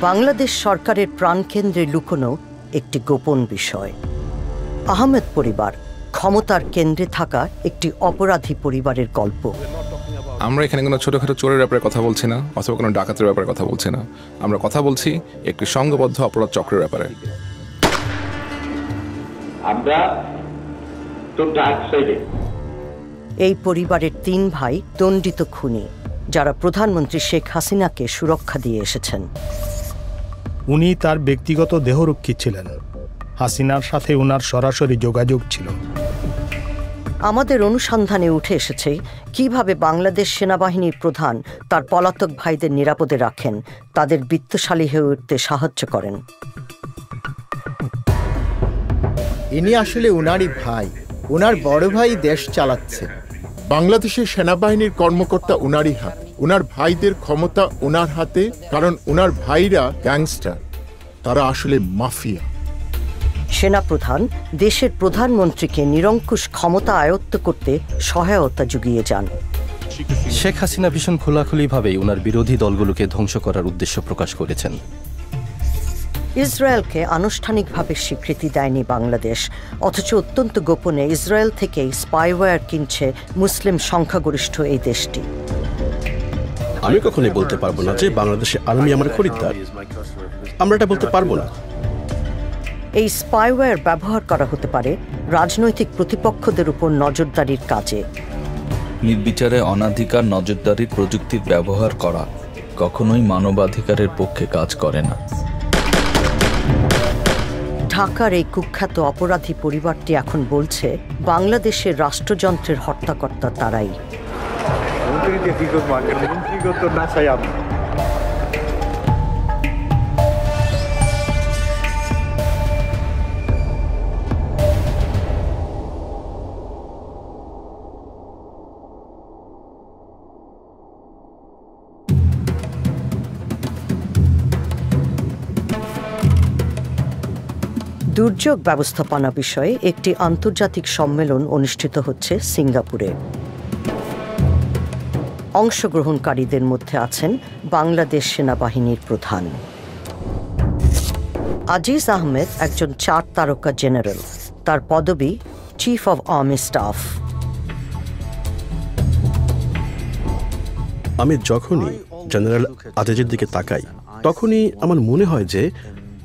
বাংলাদেশ সরকারের প্রাণকেন্দ্রে লুকোনো একটি গোপন বিষয়। আহমেদ পরিবার ক্ষমতার কেন্দ্রে থাকা একটি অপরাধী পরিবারের গল্প। আমরা এখানে কোনো ছোটখাটো চোরের ব্যাপারে কথা বলছি না, অথবা কোনো ডাকাতের ব্যাপারে কথা বলছি না। আমরা কথা বলছি একটি সংঘবদ্ধ অপরাধ চক্রের ব্যাপারে। এই পরিবারের ৩ ভাই দণ্ডিত খুনি, যারা প্রধানমন্ত্রী শেখ হাসিনাকে সুরক্ষা দিয়ে এসেছেন। উনি তার ব্যক্তিগত দেহরক্ষী ছিলেন। হাসিনার সাথে ওনার সরাসরি যোগাযোগ ছিল। আমাদের অনুসন্ধানে উঠে এসেছে কিভাবে বাংলাদেশ সেনাবাহিনীর প্রধান তার পলাতক ভাইদের নিরাপদে রাখেন, তাদের বিত্তশালী হয়ে উঠতে সাহায্য করেন। ইনি আসলে উনারই ভাই। উনার বড় ভাই দেশ চালাচ্ছে। বাংলাদেশের সেনাবাহিনীর কর্মকর্তা উনারই হাত। উনার ভাইদের ক্ষমতা উনার হাতে, কারণ উনার ভাইরা গ্যাংস্টার, তারা আসলে মাফিয়া। সেনাপ্রধান দেশের প্রধানমন্ত্রীকে নিরঙ্কুশ ক্ষমতা আয়ত্ত করতে সহায়তা জুগিয়ে যান। শেখ হাসিনা ভীষণ খোলাখুলিভাবেই ওনার বিরোধী দলগুলোকে ধ্বংস করার উদ্দেশ্য প্রকাশ করেছেন। ইসরায়েলকে আনুষ্ঠানিকভাবে স্বীকৃতি দেয়নি বাংলাদেশ, অথচ অত্যন্ত গোপনে ইসরায়েল থেকেই স্পাইওয়্যার কিনছে মুসলিম সংখ্যাগরিষ্ঠ এই দেশটি। আমি কখনোই বলতে পারবো না যে বাংলাদেশের আর্মি আমার খরিদ্দার। আমরা এটা বলতে পারবো না। এই স্পাইওয়্যার ব্যবহার করা হতে পারে রাজনৈতিক প্রতিপক্ষদের উপর নজরদারির কাজে। নির্বিচারে অনাধিকার নজরদারির প্রযুক্তির ব্যবহার করা কখনোই মানবাধিকারের পক্ষে কাজ করে না। ঢাকার এই কুখ্যাত অপরাধী পরিবারটি এখন বলছে বাংলাদেশের রাষ্ট্রযন্ত্রের হত্যাকর্তা তারাই। দুর্যোগ ব্যবস্থাপনা বিষয়ে একটি আন্তর্জাতিক সম্মেলন অনুষ্ঠিত হচ্ছে সিঙ্গাপুরে। অংশগ্রহণকারীদের মধ্যে আছেন বাংলাদেশ সেনাবাহিনীর প্রধান আজিজ আহমেদ, একজন 4 তারকা জেনারেল। তার পদবি চিফ অব আর্মি স্টাফ। আমি যখনই জেনারেল আজিজের দিকে তাকাই, তখনই আমার মনে হয় যে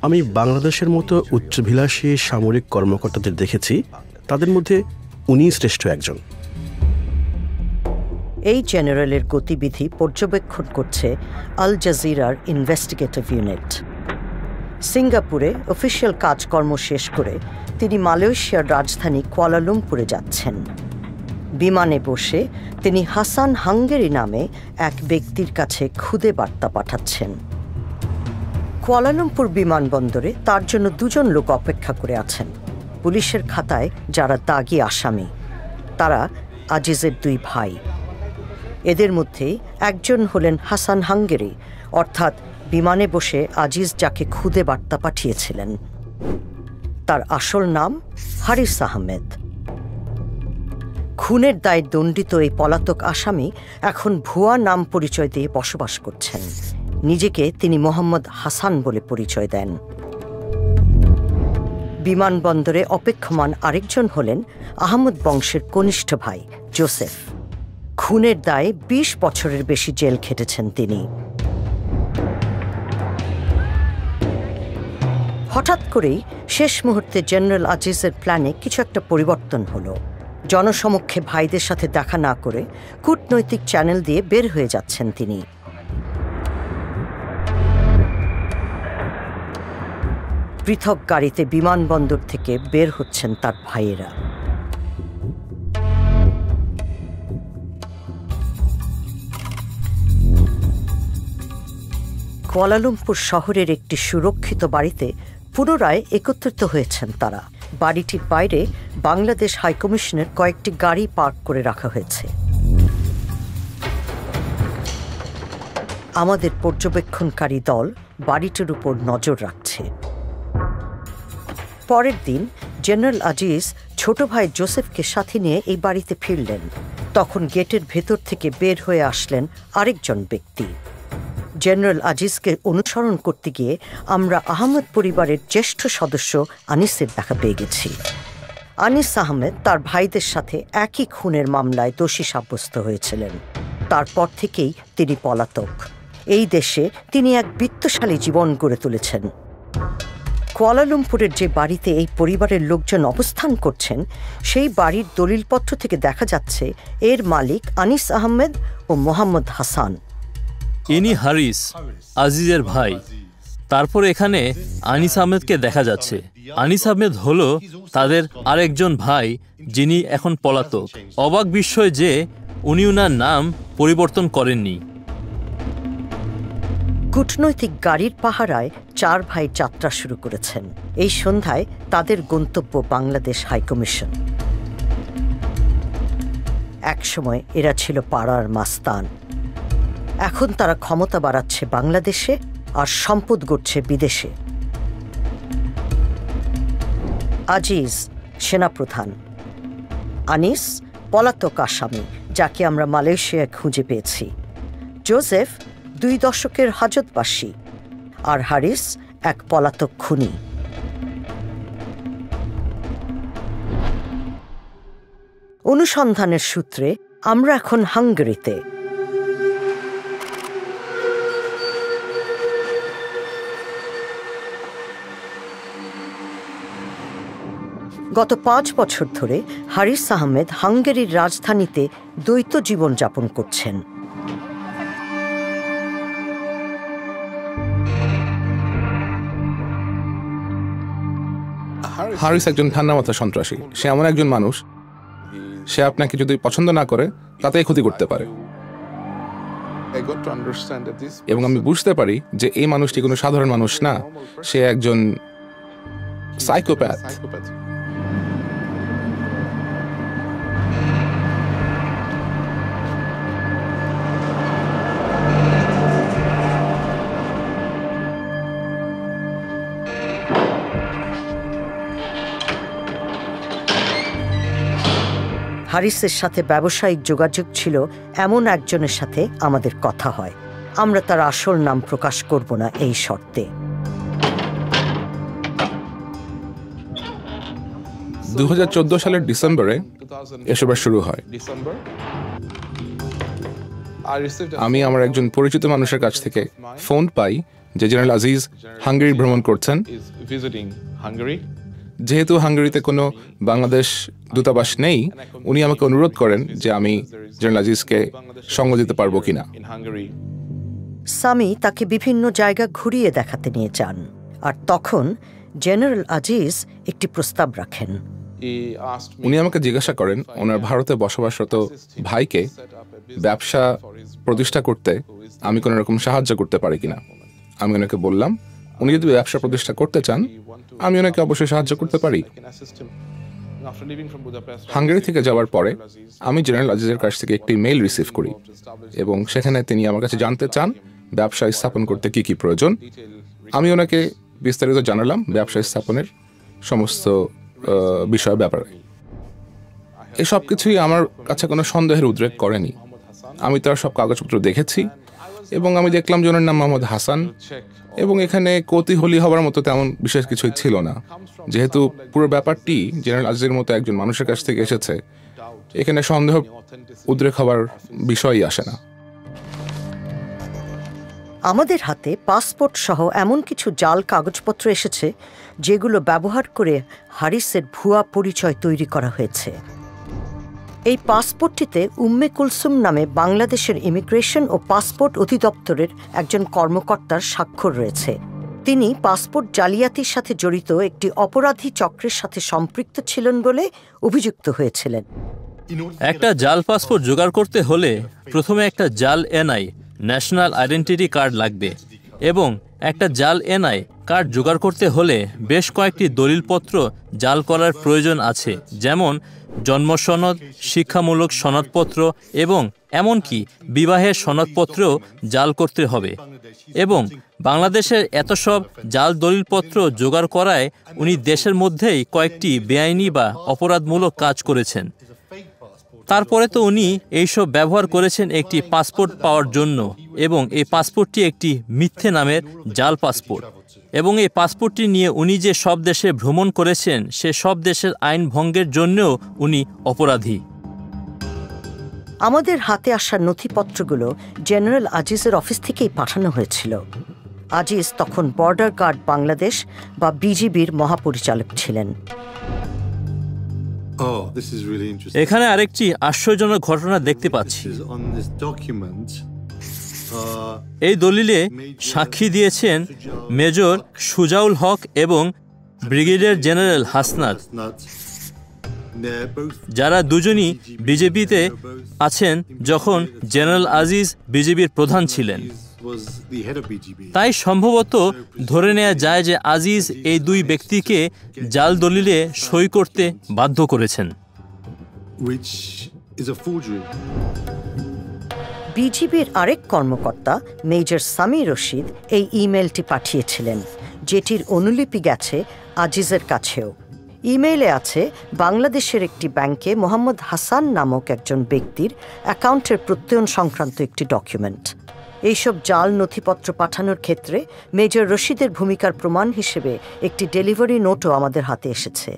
আমি বাংলাদেশের মতো উচ্চাভিলাষী সামরিক কর্মকর্তাদের দেখেছি, তাদের মধ্যে উনি শ্রেষ্ঠ একজন। এই জেনারেলের গতিবিধি পর্যবেক্ষণ করছে আল জাজিরার ইনভেস্টিগেটিভ ইউনিট। সিঙ্গাপুরে অফিসিয়াল কাজকর্ম শেষ করে তিনি মালয়েশিয়ার রাজধানী কুয়ালালামপুরে যাচ্ছেন। বিমানে বসে তিনি হাসান হাঙ্গেরি নামে এক ব্যক্তির কাছে খুদে বার্তা পাঠাচ্ছেন। কুয়ালালামপুর বিমানবন্দরে তার জন্য 2 জন লোক অপেক্ষা করে আছেন, পুলিশের খাতায় যারা দাগি আসামি। তারা আজিজের 2 ভাই। এদের মধ্যে একজন হলেন হাসান হাঙ্গেরি, অর্থাৎ বিমানে বসে আজিজ যাকে খুদে বার্তা পাঠিয়েছিলেন। তার আসল নাম হারিস আহমেদ। খুনের দায়ে দণ্ডিত এই পলাতক আসামি এখন ভুয়া নাম পরিচয় দিয়ে বসবাস করছেন। নিজেকে তিনি মোহাম্মদ হাসান বলে পরিচয় দেন। বিমানবন্দরে অপেক্ষমান আরেকজন হলেন আহমদ বংশের কনিষ্ঠ ভাই জোসেফ। খুনের দায়ে 20 বছরের বেশি জেল খেটেছেন তিনি। হঠাৎ করেই শেষ মুহূর্তে জেনারেল আজিজের প্ল্যানে কিছু একটা পরিবর্তন হলো। জনসমক্ষে ভাইদের সাথে দেখা না করে কূটনৈতিক চ্যানেল দিয়ে বের হয়ে যাচ্ছেন তিনি। পৃথক গাড়িতে বিমানবন্দর থেকে বের হচ্ছেন তার ভাইয়েরা। কুয়ালালামপুর শহরের একটি সুরক্ষিত বাড়িতে পুনরায় একত্রিত হয়েছেন তারা। বাড়িটির বাইরে বাংলাদেশ হাইকমিশনের কয়েকটি গাড়ি পার্ক করে রাখা হয়েছে। আমাদের পর্যবেক্ষণকারী দল বাড়িটির উপর নজর রাখছে। পরের দিন জেনারেল আজিজ ছোট ভাই জোসেফকে সাথে নিয়ে এই বাড়িতে ফিরলেন। তখন গেটের ভেতর থেকে বের হয়ে আসলেন আরেকজন ব্যক্তি। জেনারেল আজিজকে অনুসরণ করতে গিয়ে আমরা আহমেদ পরিবারের জ্যেষ্ঠ সদস্য আনিসের দেখা পেয়ে গেছি। আনিস আহমেদ তার ভাইদের সাথে একই খুনের মামলায় দোষী সাব্যস্ত হয়েছিলেন। তারপর থেকেই তিনি পলাতক। এই দেশে তিনি এক বিত্তশালী জীবন গড়ে তুলেছেন। কুয়ালালামপুরের যে বাড়িতে এই পরিবারের লোকজন অবস্থান করছেন, সেই বাড়ির দলিলপত্র থেকে দেখা যাচ্ছে এর মালিক আনিস আহমেদ ও মোহাম্মদ হাসান। ইনি হারিস, আজিজের ভাই। তারপর এখানে আনিস আহমেদকে দেখা যাচ্ছে। আনিস আহমেদ হলো তাদের আরেকজন ভাই, যিনি এখন পলাতক। অবাক বিষয় যে উনি উনার নাম পরিবর্তন করেননি। কূটনৈতিক গাড়ির পাহারায় 4 ভাই যাত্রা শুরু করেছেন। এই সন্ধ্যায় তাদের গন্তব্য বাংলাদেশ হাইকমিশন। একসময় এরা ছিল পাড়ার মাস্তান। এখন তারা ক্ষমতা বাড়াচ্ছে বাংলাদেশে আর সম্পদ গড়ছে বিদেশে। আজিজ সেনাপ্রধান, আনিস পলাতক আসামি, যাকে আমরা মালয়েশিয়ায় খুঁজে পেয়েছি। জোসেফ 2 দশকের হাজতবাসী, আর হারিস এক পলাতক খুনি। অনুসন্ধানের সূত্রে আমরা এখন হাঙ্গেরিতে। গত 5 বছর ধরে হারিস আহমেদ হাঙ্গেরির রাজধানীতে দ্বৈত জীবনযাপন করছেন। হারিস একজন ঠান্ডা মাথা সন্ত্রাসী। সে এমন একজন মানুষ, সে আপনাকে যদি পছন্দ না করে তাতেই ক্ষতি করতে পারে। এবং আমি বুঝতে পারি যে এই মানুষটি কোনো সাধারণ মানুষ না, সে একজন সাইকোপ্যাথ। হারিসের সাথে ব্যবসায়িক যোগাযোগ ছিল এমন একজনের সাথে আমাদের কথা হয়। আমরা তার আসল নাম প্রকাশ করব না এই শর্তে। 2014 সালের ডিসেম্বরে এসবের শুরু হয়। আমি আমার একজন পরিচিত মানুষের কাছ থেকে ফোন পাই যে জেনারেল আজিজ হাঙ্গেরি ভ্রমণ করছেন। যেহেতু হাঙ্গেরিতে কোনো বাংলাদেশ দূতাবাস নেই, উনি আমাকে অনুরোধ করেন যে আমি জেনারেল আজিজকে সঙ্গ দিতে পারবো কিনা। সামি তাকে বিভিন্ন জায়গা ঘুরিয়ে দেখাতে নিয়ে যান, আর তখন জেনারেল আজিজ একটি প্রস্তাব রাখেন। উনি আমাকে জিজ্ঞাসা করেন ওনার ভারতে বসবাসরত ভাইকে ব্যবসা প্রতিষ্ঠা করতে আমি কোনো রকম সাহায্য করতে পারি কিনা। আমি ওনাকে বললাম, উনি যদি ব্যবসা প্রতিষ্ঠা করতে চান আমি ওনাকে অবশ্যই সাহায্য করতে পারি। হাঙ্গেরি থেকে যাওয়ার পরে আমি জেনারেল আজিজের কাছ থেকে একটি মেইল রিসিভ করি এবং সেখানে তিনি আমার কাছে জানতে চান ব্যবসা স্থাপন করতে কি কি প্রয়োজন। আমি ওনাকে বিস্তারিত জানালাম ব্যবসা স্থাপনের সমস্ত বিষয় ব্যাপারে। এসব কিছুই আমার কাছে কোনো সন্দেহের উদ্রেক করেনি। আমি তার সব কাগজপত্র দেখেছি এবং আমি দেখলাম যে ওনার নাম মোহাম্মদ হাসান, এবং এখানে কৌতূহলী হওয়ার মতো তেমন বিশেষ কিছুই ছিল না। যেহেতু পুরো ব্যাপারটি জেনারেল আজিজের মতো একজন মানুষের কাছ থেকে এসেছে, এখানে সন্দেহ উদ্রেক হওয়ার বিষয়ই আসে না। আমাদের হাতে পাসপোর্ট সহ এমন কিছু জাল কাগজপত্র এসেছে যেগুলো ব্যবহার করে হারিসের ভুয়া পরিচয় তৈরি করা হয়েছে। এই পাসপোর্টটিতে উম্মে কুলসুম নামে বাংলাদেশের ইমিগ্রেশন ও পাসপোর্ট অধিদপ্তরের একজন কর্মকর্তার স্বাক্ষর রয়েছে। তিনি পাসপোর্ট জালিয়াতির সাথে জড়িত একটি অপরাধী চক্রের সাথে সম্পৃক্ত ছিলেন বলে অভিযুক্ত হয়েছিলেন। একটা জাল পাসপোর্ট জোগাড় করতে হলে প্রথমে একটা জাল এনআই ন্যাশনাল আইডেন্টিটি কার্ড লাগবে, এবং একটা জাল এনআই কার্ড জোগাড় করতে হলে বেশ কয়েকটি দলিলপত্র জাল করার প্রয়োজন আছে, যেমন জন্ম সনদ, শিক্ষামূলক সনদপত্র এবং এমনকি বিবাহের সনদপত্রও জাল করতে হবে। এবং বাংলাদেশের এত সব জাল দলিলপত্র জোগাড় করায় উনি দেশের মধ্যেই কয়েকটি বেআইনি বা অপরাধমূলক কাজ করেছেন। তারপরে তো উনি এইসব ব্যবহার করেছেন একটি পাসপোর্ট পাওয়ার জন্য, এবং এই পাসপোর্টটি একটি মিথ্যে নামের জাল পাসপোর্ট, এবং এই পাসপোর্টটি নিয়ে উনি যে সব দেশে ভ্রমণ করেছেন সে সব দেশের আইন ভঙ্গের জন্যও উনি অপরাধী। আমাদের হাতে আসা নথিপত্রগুলো জেনারেল আজিজের অফিস থেকেই পাঠানো হয়েছিল। আজিজ তখন বর্ডার গার্ড বাংলাদেশ বা বিজিবির মহাপরিচালক ছিলেন। এখানে আরেকটি আশ্চর্যজনক ঘটনা দেখতে পাচ্ছি। এই দলিলে সাক্ষী দিয়েছেন মেজর সুজাউল হক এবং ব্রিগেডিয়ার জেনারেল হাসনাত, যারা দুজনই বিজেপিতে আছেন যখন জেনারেল আজিজ বিজেপির প্রধান ছিলেন। তাই সম্ভবত ধরে নেওয়া যায় যে আজিজ এই দুই ব্যক্তিকে জাল দলিলে সই করতে বাধ্য করেছেন। বিজিবির আরেক কর্মকর্তা মেজর সামি রশিদ এই ইমেলটি পাঠিয়েছিলেন, যেটির অনুলিপি গেছে আজিজের কাছেও। ইমেইলে আছে বাংলাদেশের একটি ব্যাংকে মোহাম্মদ হাসান নামক একজন ব্যক্তির অ্যাকাউন্টের প্রত্যয়ন সংক্রান্ত একটি ডকুমেন্ট। এইসব জাল নথিপত্র পাঠানোর ক্ষেত্রে মেজর রশিদের ভূমিকার প্রমাণ হিসেবে একটি ডেলিভারি নোটও আমাদের হাতে এসেছে।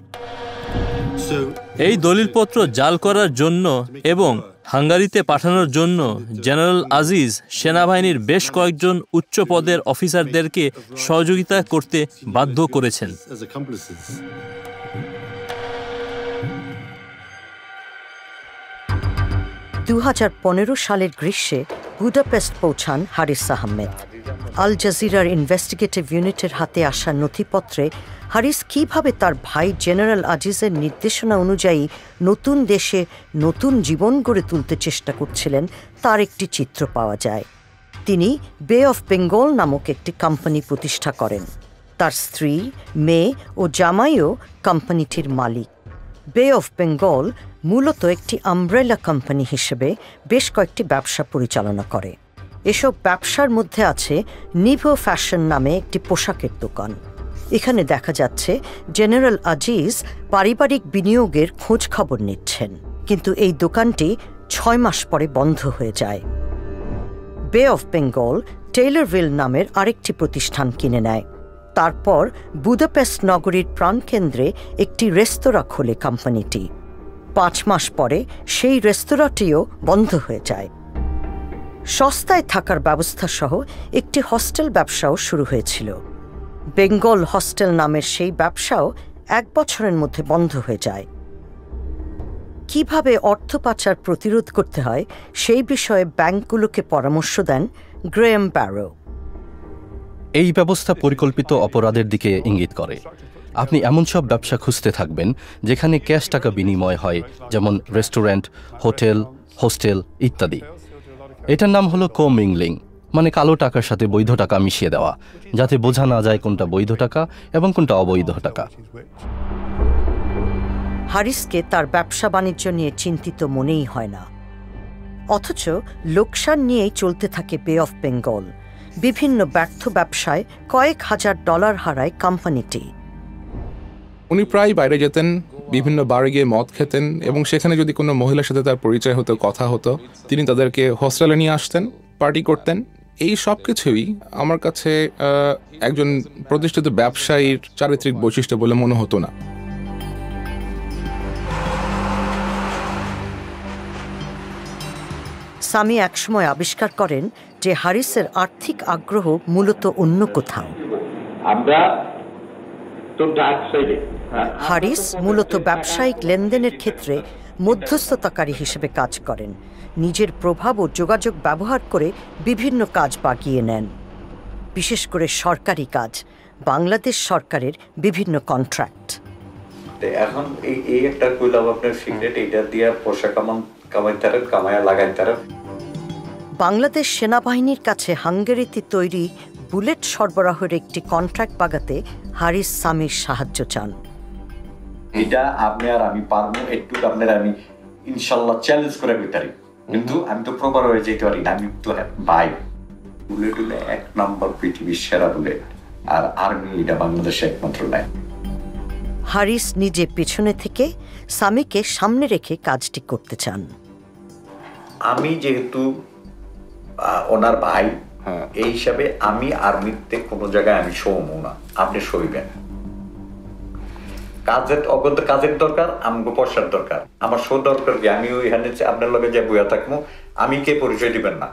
এই দলিলপত্র জাল করার জন্য এবং হাঙ্গারিতে পাঠানোর জন্য জেনারেল আজিজ সেনাবাহিনীর বেশ কয়েকজন উচ্চ পদের অফিসারদেরকে সহযোগিতা করতে বাধ্য করেছেন। 2015 সালের গ্রীষ্মে বুদাপেস্ট পৌঁছান হারিস আহমেদ। আল জাজিরার ইনভেস্টিগেটিভ ইউনিটের হাতে আসা নথিপত্রে হারিস কিভাবে তার ভাই জেনারেল আজিজের নির্দেশনা অনুযায়ী নতুন দেশে নতুন জীবন গড়ে তুলতে চেষ্টা করছিলেন তার একটি চিত্র পাওয়া যায়। তিনি বে অফ বেঙ্গল নামক একটি কোম্পানি প্রতিষ্ঠা করেন। তার স্ত্রী, মেয়ে ও জামাইও কোম্পানিটির মালিক। বে অফ বেঙ্গল মূলত একটি আমব্রেলা কোম্পানি হিসেবে বেশ কয়েকটি ব্যবসা পরিচালনা করে। এসব ব্যবসার মধ্যে আছে নিভো ফ্যাশন নামে একটি পোশাকের দোকান। এখানে দেখা যাচ্ছে জেনারেল আজিজ পারিবারিক বিনিয়োগের খোঁজ খবর নিচ্ছেন, কিন্তু এই দোকানটি 6 মাস পরে বন্ধ হয়ে যায়। বে অফ বেঙ্গল টেইলরভিল নামের আরেকটি প্রতিষ্ঠান কিনে নেয়। তারপর বুদাপেস্ট নগরীর প্রাণকেন্দ্রে একটি রেস্তোরাঁ খোলে কোম্পানিটি। 5 মাস পরে সেই রেস্তোরাঁটিও বন্ধ হয়ে যায়। সস্তায় থাকার ব্যবস্থা সহ একটি হস্টেল ব্যবসাও শুরু হয়েছিল। বেঙ্গল হস্টেল নামের সেই ব্যবসাও 1 বছরের মধ্যে বন্ধ হয়ে যায়। কিভাবে অর্থ পাচার প্রতিরোধ করতে হয় সেই বিষয়ে ব্যাংকগুলোকে পরামর্শ দেন গ্রেয়াম ব্যারো। এই ব্যবস্থা পরিকল্পিত অপরাধের দিকে ইঙ্গিত করে। আপনি এমন সব ব্যবসা খুঁজতে থাকবেন যেখানে ক্যাশ টাকা বিনিময় হয়, যেমন রেস্টুরেন্ট, হোটেল, হোস্টেল ইত্যাদি। এটার নাম হলো কো-মিংলিং, মানে কালো টাকার সাথে বৈধ টাকা মিশিয়ে দেওয়া, যাতে বোঝা না যায় কোনটা বৈধ টাকা এবং কোনটা অবৈধ টাকা। হারিসকে তার ব্যবসা বাণিজ্য নিয়ে চিন্তিত মনেই হয় না, অথচ লোকসান নিয়েই চলতে থাকে বে অফ বেঙ্গল। বিভিন্ন ব্যর্থ ব্যবসায় কয়েক হাজার ডলার হারায় কোম্পানিটি। উনি প্রায় বাইরে যেতেন, বিভিন্ন বারে গিয়ে মদ খেতেন, এবং সেখানে যদি কোনো মহিলার সাথে তার পরিচয় হতো, কথা হতো, তিনি তাদেরকে হোস্টেলে নিয়ে আসতেন, পার্টি করতেন। এই সব কিছুই আমার কাছে একজন প্রতিষ্ঠিত ব্যবসায়ীর চারিত্রিক বৈশিষ্ট্য বলে মনে হতো না। সামি একসময় আবিষ্কার করেন যে হারিসের আর্থিক আগ্রহ মূলত অন্য কোথাও। হারিস মূলত ব্যবসায়িক লেনদেনের ক্ষেত্রে মধ্যস্থতাকারী হিসেবে কাজ করেন। নিজের প্রভাব ও যোগাযোগ ব্যবহার করে বিভিন্ন কাজ বাগিয়ে নেন, বিশেষ করে সরকারি কাজ, বাংলাদেশ সরকারের বিভিন্ন কন্ট্রাক্ট। এখন এই একটা কইলাম আপনার সিগারেট, এটা দিয়ে পয়সা কামাইয়া লাগাইতারেন। বাংলাদেশ সেনাবাহিনীর কাছে হাঙ্গেরিতে তৈরি বুলেট সরবরাহের একটি কন্ট্রাক্ট বাগাতে হারিস সামির সাহায্য চান। এটা আপনি আর আমি পারবো, একটু আপনার আমি ইনশাল্লাহ চ্যালেঞ্জ করে বিতারি, কিন্তু আমি তো প্রপার হয়ে যেতে পারি না। আমি তো ভাই বুলেট হলে 1 নম্বর পৃথিবীর সেরা বুলেট, আর আর্মি এটা বাংলাদেশে একমাত্র নাই। হারিস নিজে পেছনে থেকে সামিকে সামনে রেখে কাজটি করতে চান। আমি যেহেতু ওনার ভাই, এই হিসাবে আমি আর্মিতে কোনো জায়গায় আমি শোবো না, আপনি শইবেন। কাজের দরকার, আমাকে পয়সার দরকার। আমার শো দরকার কি? আমি ওইখানে আপনার লগে যে বইয়া থাকবো, আমি কে পরিচয় দিবেন না,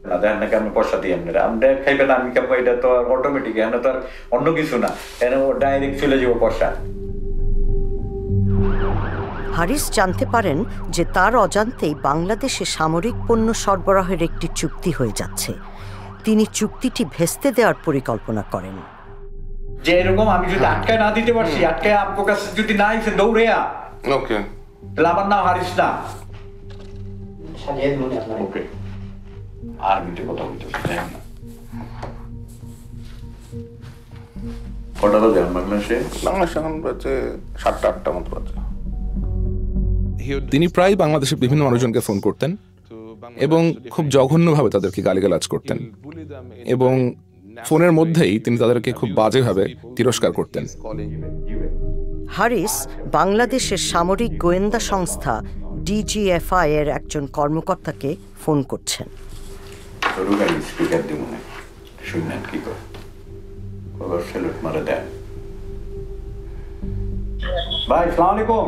না দেখেন নাকি আমি পয়সা দিই আপনারা, আপনি খাইবেন আমি খাবো, এটা তো আর অটোমেটিক, এখানে তো আর অন্য কিছু না, এখানে ডাইরেক্ট চলে যাবো পয়সা। হারিস জানতে পারেন যে তার অজান্তেই বাংলাদেশে সামরিক পণ্য সরবরাহের একটি চুক্তি হয়ে যাচ্ছে। তিনি চুক্তিটি ভেস্তে দেওয়ার পরিকল্পনা করেন। যে এরকম আমি যদি আটকায় না দিতে পারছি, আটকায় আপনার কাছে যদি না এসে দৌড়ে ওকে, তাহলে আমার নাম হারিস না। ওকে, আর্মিতে কথা বলতে না। কটা বাজে বাংলাদেশে? বাংলাদেশে এখন বাজে 7টা-8টা মতো বাজে। তিনি প্রায় বাংলাদেশের বিভিন্ন মানুষজনকে ফোন করতেন এবং খুব জঘন্যভাবে তাদেরকে গালিগালাজ করতেন, এবং ফোনের মধ্যেই তিনি তাদেরকে খুব বাজেভাবে তিরস্কার করতেন। হারিস বাংলাদেশের সামরিক গোয়েন্দা সংস্থা ডিজিএফআই এর একজন কর্মকর্তাকে ফোন করছেন। ভাই সালাম আলাইকুম।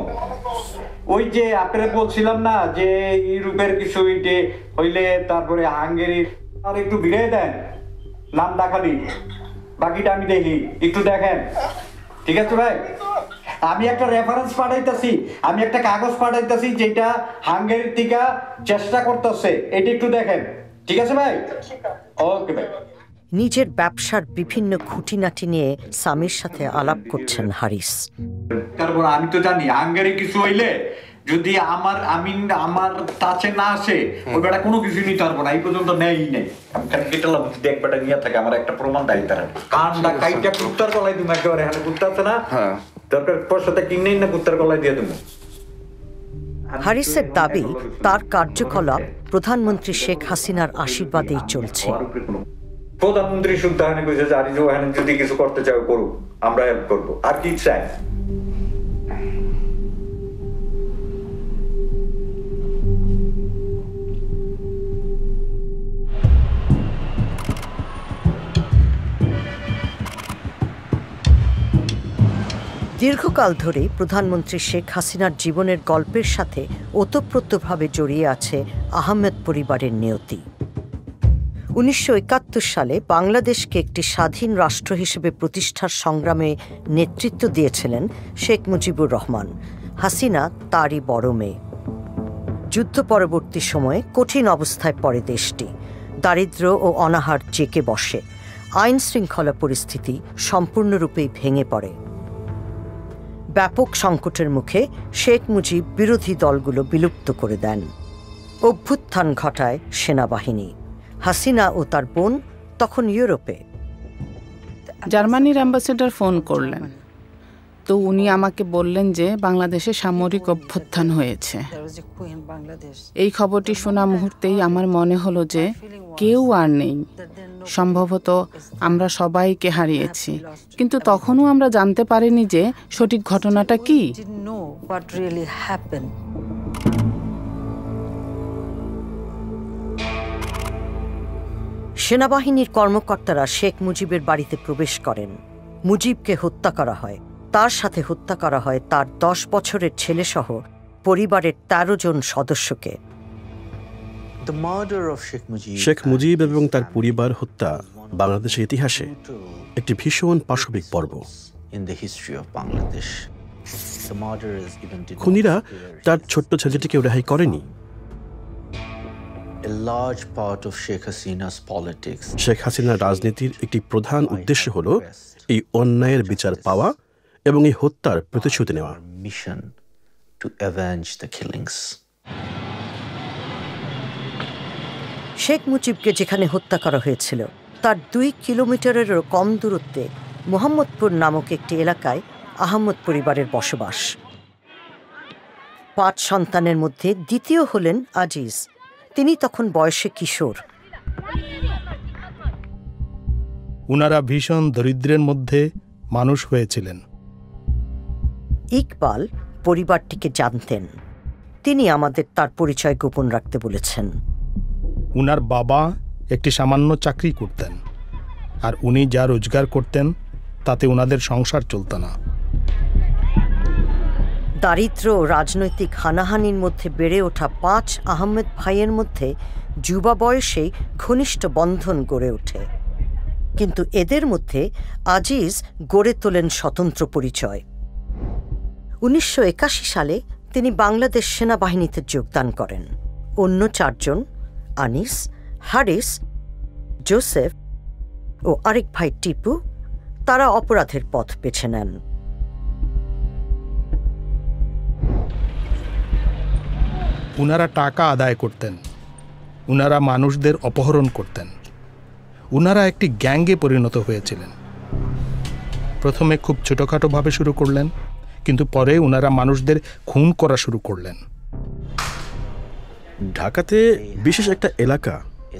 ওই যে আপনারা বলছিলাম না যে ইউরোপের কিছু হইলে তারপরে হাঙ্গেরি, আর একটু ভিড়ে দেন নাম দেখালি, বাকিটা আমি দেখি, একটু দেখেন। ঠিক আছে ভাই, আমি একটা রেফারেন্স পাঠাইতেছি, আমি একটা কাগজ পাঠাইতেছি যেটা হাঙ্গেরির থেকে চেষ্টা করতেছে, এটা একটু দেখেন। ঠিক আছে ভাই? ওকে ভাই। নিজের ব্যবসার বিভিন্ন খুঁটিনাটি নিয়ে সামির সাথে আলাপ করছেন হারিস। তারপর আমি তো জানি হাঙ্গেরি কিছু হইলে যদি আমার টাচে না আসে, ওই বেটা কোনো কিছু নিতে পারবো না, এই পর্যন্ত নেই নেই। আমি খালি কেটালাম যদি এক বেটা নিয়ে থাকে, আমার একটা প্রমাণ দায়ী তারা কানটা কাইটা কুত্তার গলায় তুমি একেবারে, এখানে কুত্তা আছে না, দরকার পয়সাটা কিনেই না কুত্তার গলায় দিয়ে দেবো। হারিসের দাবি তার কার্যকলাপ প্রধানমন্ত্রী শেখ হাসিনার আশীর্বাদেই চলছে। প্রধানমন্ত্রী শুনতে হানি কইছে যে আরিজ ওখানে যদি কিছু করতে চাও করুক, আমরা হেল্প করবো, আর কি চাই। দীর্ঘকাল ধরে প্রধানমন্ত্রী শেখ হাসিনার জীবনের গল্পের সাথে ওতপ্রোতভাবে জড়িয়ে আছে আহমেদ পরিবারের নিয়তি। 1971 সালে বাংলাদেশকে একটি স্বাধীন রাষ্ট্র হিসেবে প্রতিষ্ঠার সংগ্রামে নেতৃত্ব দিয়েছিলেন শেখ মুজিবুর রহমান। হাসিনা তারই বড় মেয়ে। যুদ্ধ পরবর্তী সময়ে কঠিন অবস্থায় পড়ে দেশটি। দারিদ্র্য ও অনাহার জেঁকে বসে। আইন শৃঙ্খলা পরিস্থিতি সম্পূর্ণরূপেই ভেঙে পড়ে। ব্যাপক সংকটের মুখে শেখ মুজিব বিরোধী দলগুলো বিলুপ্ত করে দেন। অভ্যুত্থান ঘটায় সেনাবাহিনী। হাসিনা ও তার বোন তখন ইউরোপে। জার্মানির অ্যাম্বাসেডর ফোন করলেন, তো উনি আমাকে বললেন যে বাংলাদেশে সামরিক অভ্যুত্থান হয়েছে। এই খবরটি শোনা মুহূর্তেই আমার মনে হলো যে কেউ আর নেই, সম্ভবত আমরা সবাইকে হারিয়েছি, কিন্তু তখনও আমরা জানতে পারিনি যে সঠিক ঘটনাটা কি। সেনাবাহিনীর কর্মকর্তারা শেখ মুজিবের বাড়িতে প্রবেশ করেন। মুজিবকে হত্যা করা হয়। তার সাথে হত্যা করা হয় তার 10 বছরের ছেলেসহ পরিবারের 13 জন সদস্যকে। শেখ মুজিব এবং তার পরিবার হত্যা বাংলাদেশের ইতিহাসে একটি ভীষণ পাশবিক পর্ব। খুনিরা তার ছোট্ট ছেলেটিকে রেহাই করেনি। শেখ হাসিনার রাজনীতির একটি প্রধান উদ্দেশ্য হল এই অন্যায়ের বিচার পাওয়া এবং এই হত্যার প্রতিশোধ নেওয়া। শেখ মুজিবকে যেখানে হত্যা করা হয়েছিল তার 2 কিলোমিটারেরও কম দূরত্বে মোহাম্মদপুর নামক একটি এলাকায় আহমদ পরিবারের বসবাস। 5 সন্তানের মধ্যে দ্বিতীয় হলেন আজিজ। তিনি তখন বয়সে কিশোর। উনারা ভীষণ দরিদ্রের মধ্যে মানুষ হয়েছিলেন। ইকবাল পরিবারটিকে জানতেন। তিনি আমাদের তার পরিচয় গোপন রাখতে বলেছেন। উনার বাবা একটি সামান্য চাকরি করতেন, আর উনি যা রোজগার করতেন তাতে উনাদের সংসার চলত না। দারিদ্র্য ও রাজনৈতিক হানাহানির মধ্যে বেড়ে ওঠা 5 আহমেদ ভাইয়ের মধ্যে যুবা বয়সেই ঘনিষ্ঠ বন্ধন গড়ে ওঠে। কিন্তু এদের মধ্যে আজিজ গড়ে তোলেন স্বতন্ত্র পরিচয়। 1981 সালে তিনি বাংলাদেশ সেনাবাহিনীতে যোগদান করেন। অন্য 4 জন, আনিস, হারিস, জোসেফ ও আরেক ভাই টিপু, তারা অপরাধের পথ বেছে নেন। উনারা টাকা আদায় করতেন, উনারা মানুষদের অপহরণ করতেন, উনারা একটি গ্যাংয়ে পরিণত হয়েছিলেন। প্রথমে খুব ছোটোখাটোভাবে শুরু করলেন, কিন্তু পরে উনারা মানুষদের খুন করা শুরু করলেন। ঢাকাতে বিশেষ একটা এলাকা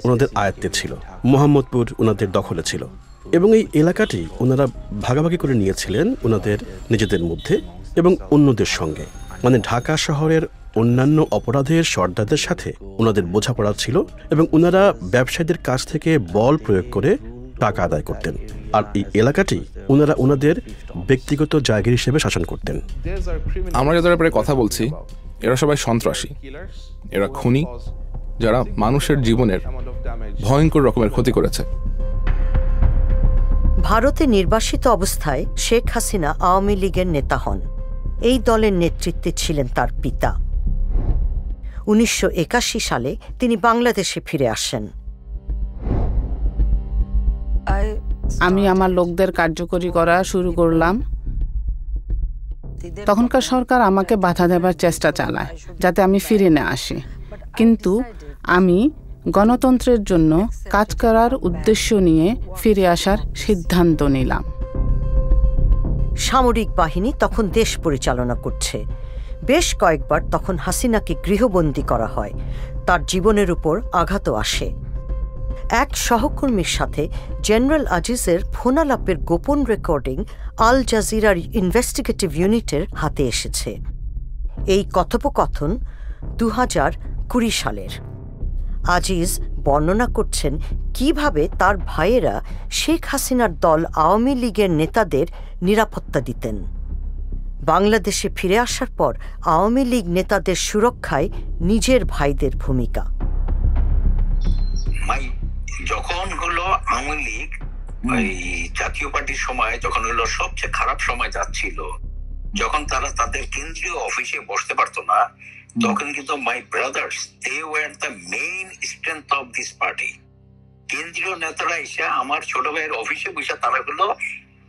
ওনাদের আয়ত্তে ছিল, মোহাম্মদপুর ওনাদের দখলে ছিল, এবং এই এলাকাটি ওনারা ভাগাভাগি করে নিয়েছিলেন ওনাদের নিজেদের মধ্যে এবং অন্যদের সঙ্গে। মানে ঢাকা শহরের অন্যান্য অপরাধের সর্দারদের সাথে ওনাদের বোঝাপড়া ছিল, এবং ওনারা ব্যবসায়ীদের কাছ থেকে বল প্রয়োগ করে টাকা আদায় করতেন। আর এই এলাকাটি ওনারা ওনাদের ব্যক্তিগত জায়গা হিসেবে শাসন করতেন। আমরা যাদের ব্যাপারে কথা বলছি এরা সবাই সন্ত্রাসী, এরা খুনি, যারা মানুষের জীবনের ভয়ঙ্কর রকমের ক্ষতি করেছে। ভারতে নির্বাসিত অবস্থায় শেখ হাসিনা আওয়ামী লীগের নেতা হন। এই দলের নেতৃত্বে ছিলেন তার পিতা। 1981 সালে তিনি বাংলাদেশে ফিরে আসেন। আমি আমার লোকদের কার্যকরী করা শুরু করলাম। তখনকার সরকার আমাকে বাধা দেবার চেষ্টা চালায় যাতে আমি ফিরে না আসি, কিন্তু আমি গণতন্ত্রের জন্য কাজ করার উদ্দেশ্য নিয়ে ফিরে আসার সিদ্ধান্ত নিলাম। সামরিক বাহিনী তখন দেশ পরিচালনা করছে। বেশ কয়েকবার তখন হাসিনাকে গৃহবন্দী করা হয়, তার জীবনের উপর আঘাতও আসে। এক সহকর্মীর সাথে জেনারেল আজিজের ফোনালাপের গোপন রেকর্ডিং আল জাজিরার ইনভেস্টিগেটিভ ইউনিটের হাতে এসেছে। এই কথোপকথন 2020 সালের। আজিজ বর্ণনা করছেন কিভাবে তার ভাইয়েরা শেখ হাসিনার দল আওয়ামী লীগের নেতাদের নিরাপত্তা দিতেন। বাংলাদেশে ফিরে আসার পর আওয়ামী লীগ নেতাদের সুরক্ষায় নিজের ভাইদের ভূমিকা। যখন হলো আওয়ামী লীগ ওই জাতীয় পার্টির সময়, যখন হলো সবচেয়ে খারাপ সময় যাচ্ছিল, যখন তারা তাদের কেন্দ্রীয় অফিসে বসতে পারতো না, তখন কিন্তু my brothers they were the main strength of this party. কেন্দ্রীয় নেতারা এসে আমার ছোট ভাইয়ের অফিসে বসে তারা হলো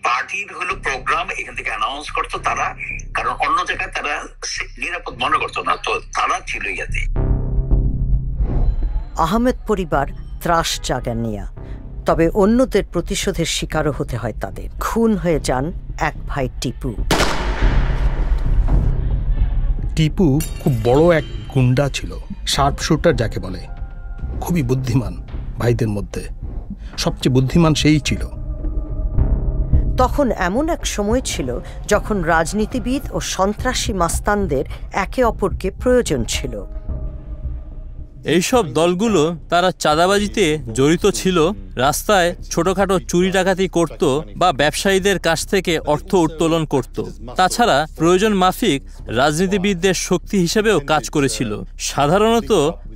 পার্টির হলো প্রোগ্রাম এখান থেকে অ্যানাউন্স করতো তারা, কারণ অন্য জায়গায় তারা নিরাপদ মনে করতো না, তো তারা ছিল ইয়াতে। আহমেদ পরিবার ত্রাস জাগানিয়া, তবে অন্যদের প্রতিশোধের শিকারও হতে হয় তাদের। খুন হয়ে যান এক ভাই টিপু। টিপু খুব বড় এক গুন্ডা ছিল, শার্প শুটার যাকে বলে, খুবই বুদ্ধিমান। ভাইদের মধ্যে সবচেয়ে বুদ্ধিমান সেই ছিল। তখন এমন এক সময় ছিল যখন রাজনীতিবিদ ও সন্ত্রাসী মাস্তানদের একে অপরকে প্রয়োজন ছিল। এইসব দলগুলো তারা চাঁদাবাজিতে জড়িত ছিল, রাস্তায় ছোটখাটো চুরি ডাকাতি করত বা ব্যবসায়ীদের কাছ থেকে অর্থ উত্তোলন করত। তাছাড়া প্রয়োজন মাফিক রাজনীতিবিদদের শক্তি হিসেবেও কাজ করেছিল। সাধারণত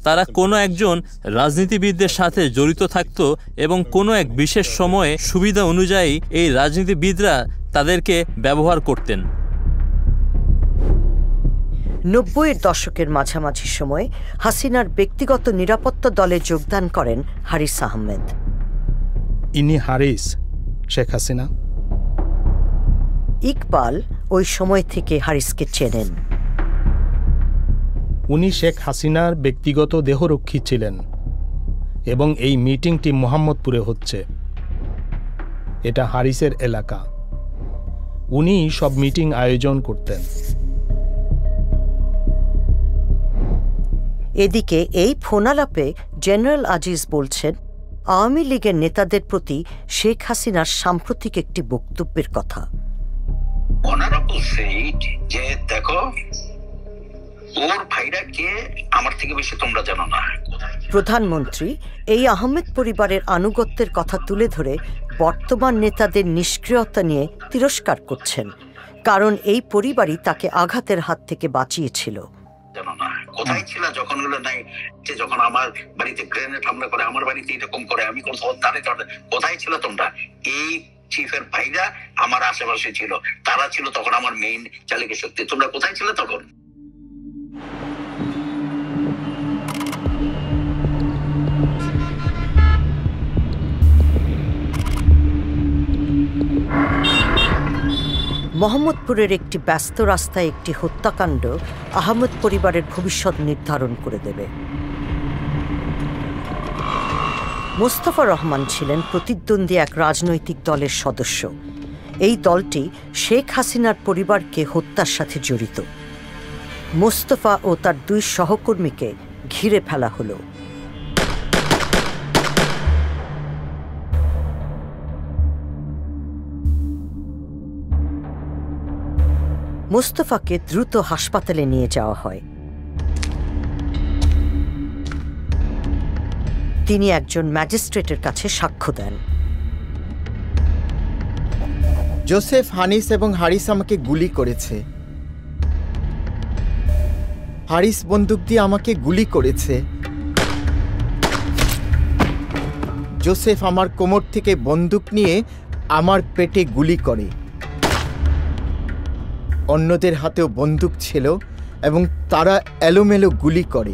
তারা কোনো একজন রাজনীতিবিদদের সাথে জড়িত থাকত এবং কোনো এক বিশেষ সময়ে সুবিধা অনুযায়ী এই রাজনীতিবিদরা তাদেরকে ব্যবহার করতেন। 90-এর দশকের মাঝামাঝি সময়ে হাসিনার ব্যক্তিগত নিরাপত্তা দলে যোগদান করেন হারিস আহমেদ। ইনি হারিস, শেখ হাসিনা। ইকবাল ওই সময় থেকে হারিসকে চেনেন। উনি শেখ হাসিনার ব্যক্তিগত দেহরক্ষী ছিলেন এবং এই মিটিংটি মোহাম্মদপুরে হচ্ছে। এটা হারিসের এলাকা। উনি সব মিটিং আয়োজন করতেন। এদিকে এই ফোনালাপে জেনারেল আজিজ বলছেন আওয়ামী লীগের নেতাদের প্রতি শেখ হাসিনার সাম্প্রতিক একটি বক্তব্যের কথা। অনারেবল সেইড যে দেখো ওর ভাইরা কে আমার থেকে বেশি তোমরা জানো না, প্রধানমন্ত্রী এই আহমেদ পরিবারের আনুগত্যের কথা তুলে ধরে বর্তমান নেতাদের নিষ্ক্রিয়তা নিয়ে তিরস্কার করছেন, কারণ এই পরিবারই তাকে আঘাতের হাত থেকে বাঁচিয়েছিল। কোথায় ছিল যখন হলো নাই যে যখন আমার বাড়িতে গ্রেনেড হামলা করে, আমার বাড়িতে এরকম করে, আমি কোথায় ছিল তোমরা? এই চিফের ভাইরা আমার আশেপাশে ছিল, তারা ছিল তখন আমার মেইন চালিকা শক্তি। তোমরা কোথায় ছিল তখন? মোহাম্মদপুরের একটি ব্যস্ত রাস্তায় একটি হত্যাকাণ্ড আহমেদ পরিবারের ভবিষ্যৎ নির্ধারণ করে দেবে। মোস্তফা রহমান ছিলেন প্রতিদ্বন্দ্বী এক রাজনৈতিক দলের সদস্য। এই দলটি শেখ হাসিনার পরিবারকে হত্যার সাথে জড়িত। মোস্তফা ও তার 2 সহকর্মীকে ঘিরে ফেলা হলো। মোস্তফাকে দ্রুত হাসপাতালে নিয়ে যাওয়া হয়। তিনি একজন ম্যাজিস্ট্রেটের কাছে সাক্ষ্য দেন। জোসেফ, হানিস এবং হারিস আমাকে গুলি করেছে। হারিস বন্দুক দিয়ে আমাকে গুলি করেছে। জোসেফ আমার কোমর থেকে বন্দুক নিয়ে আমার পেটে গুলি করে। অন্যদের হাতেও বন্দুক ছিল এবং তারা এলোমেলো গুলি করে।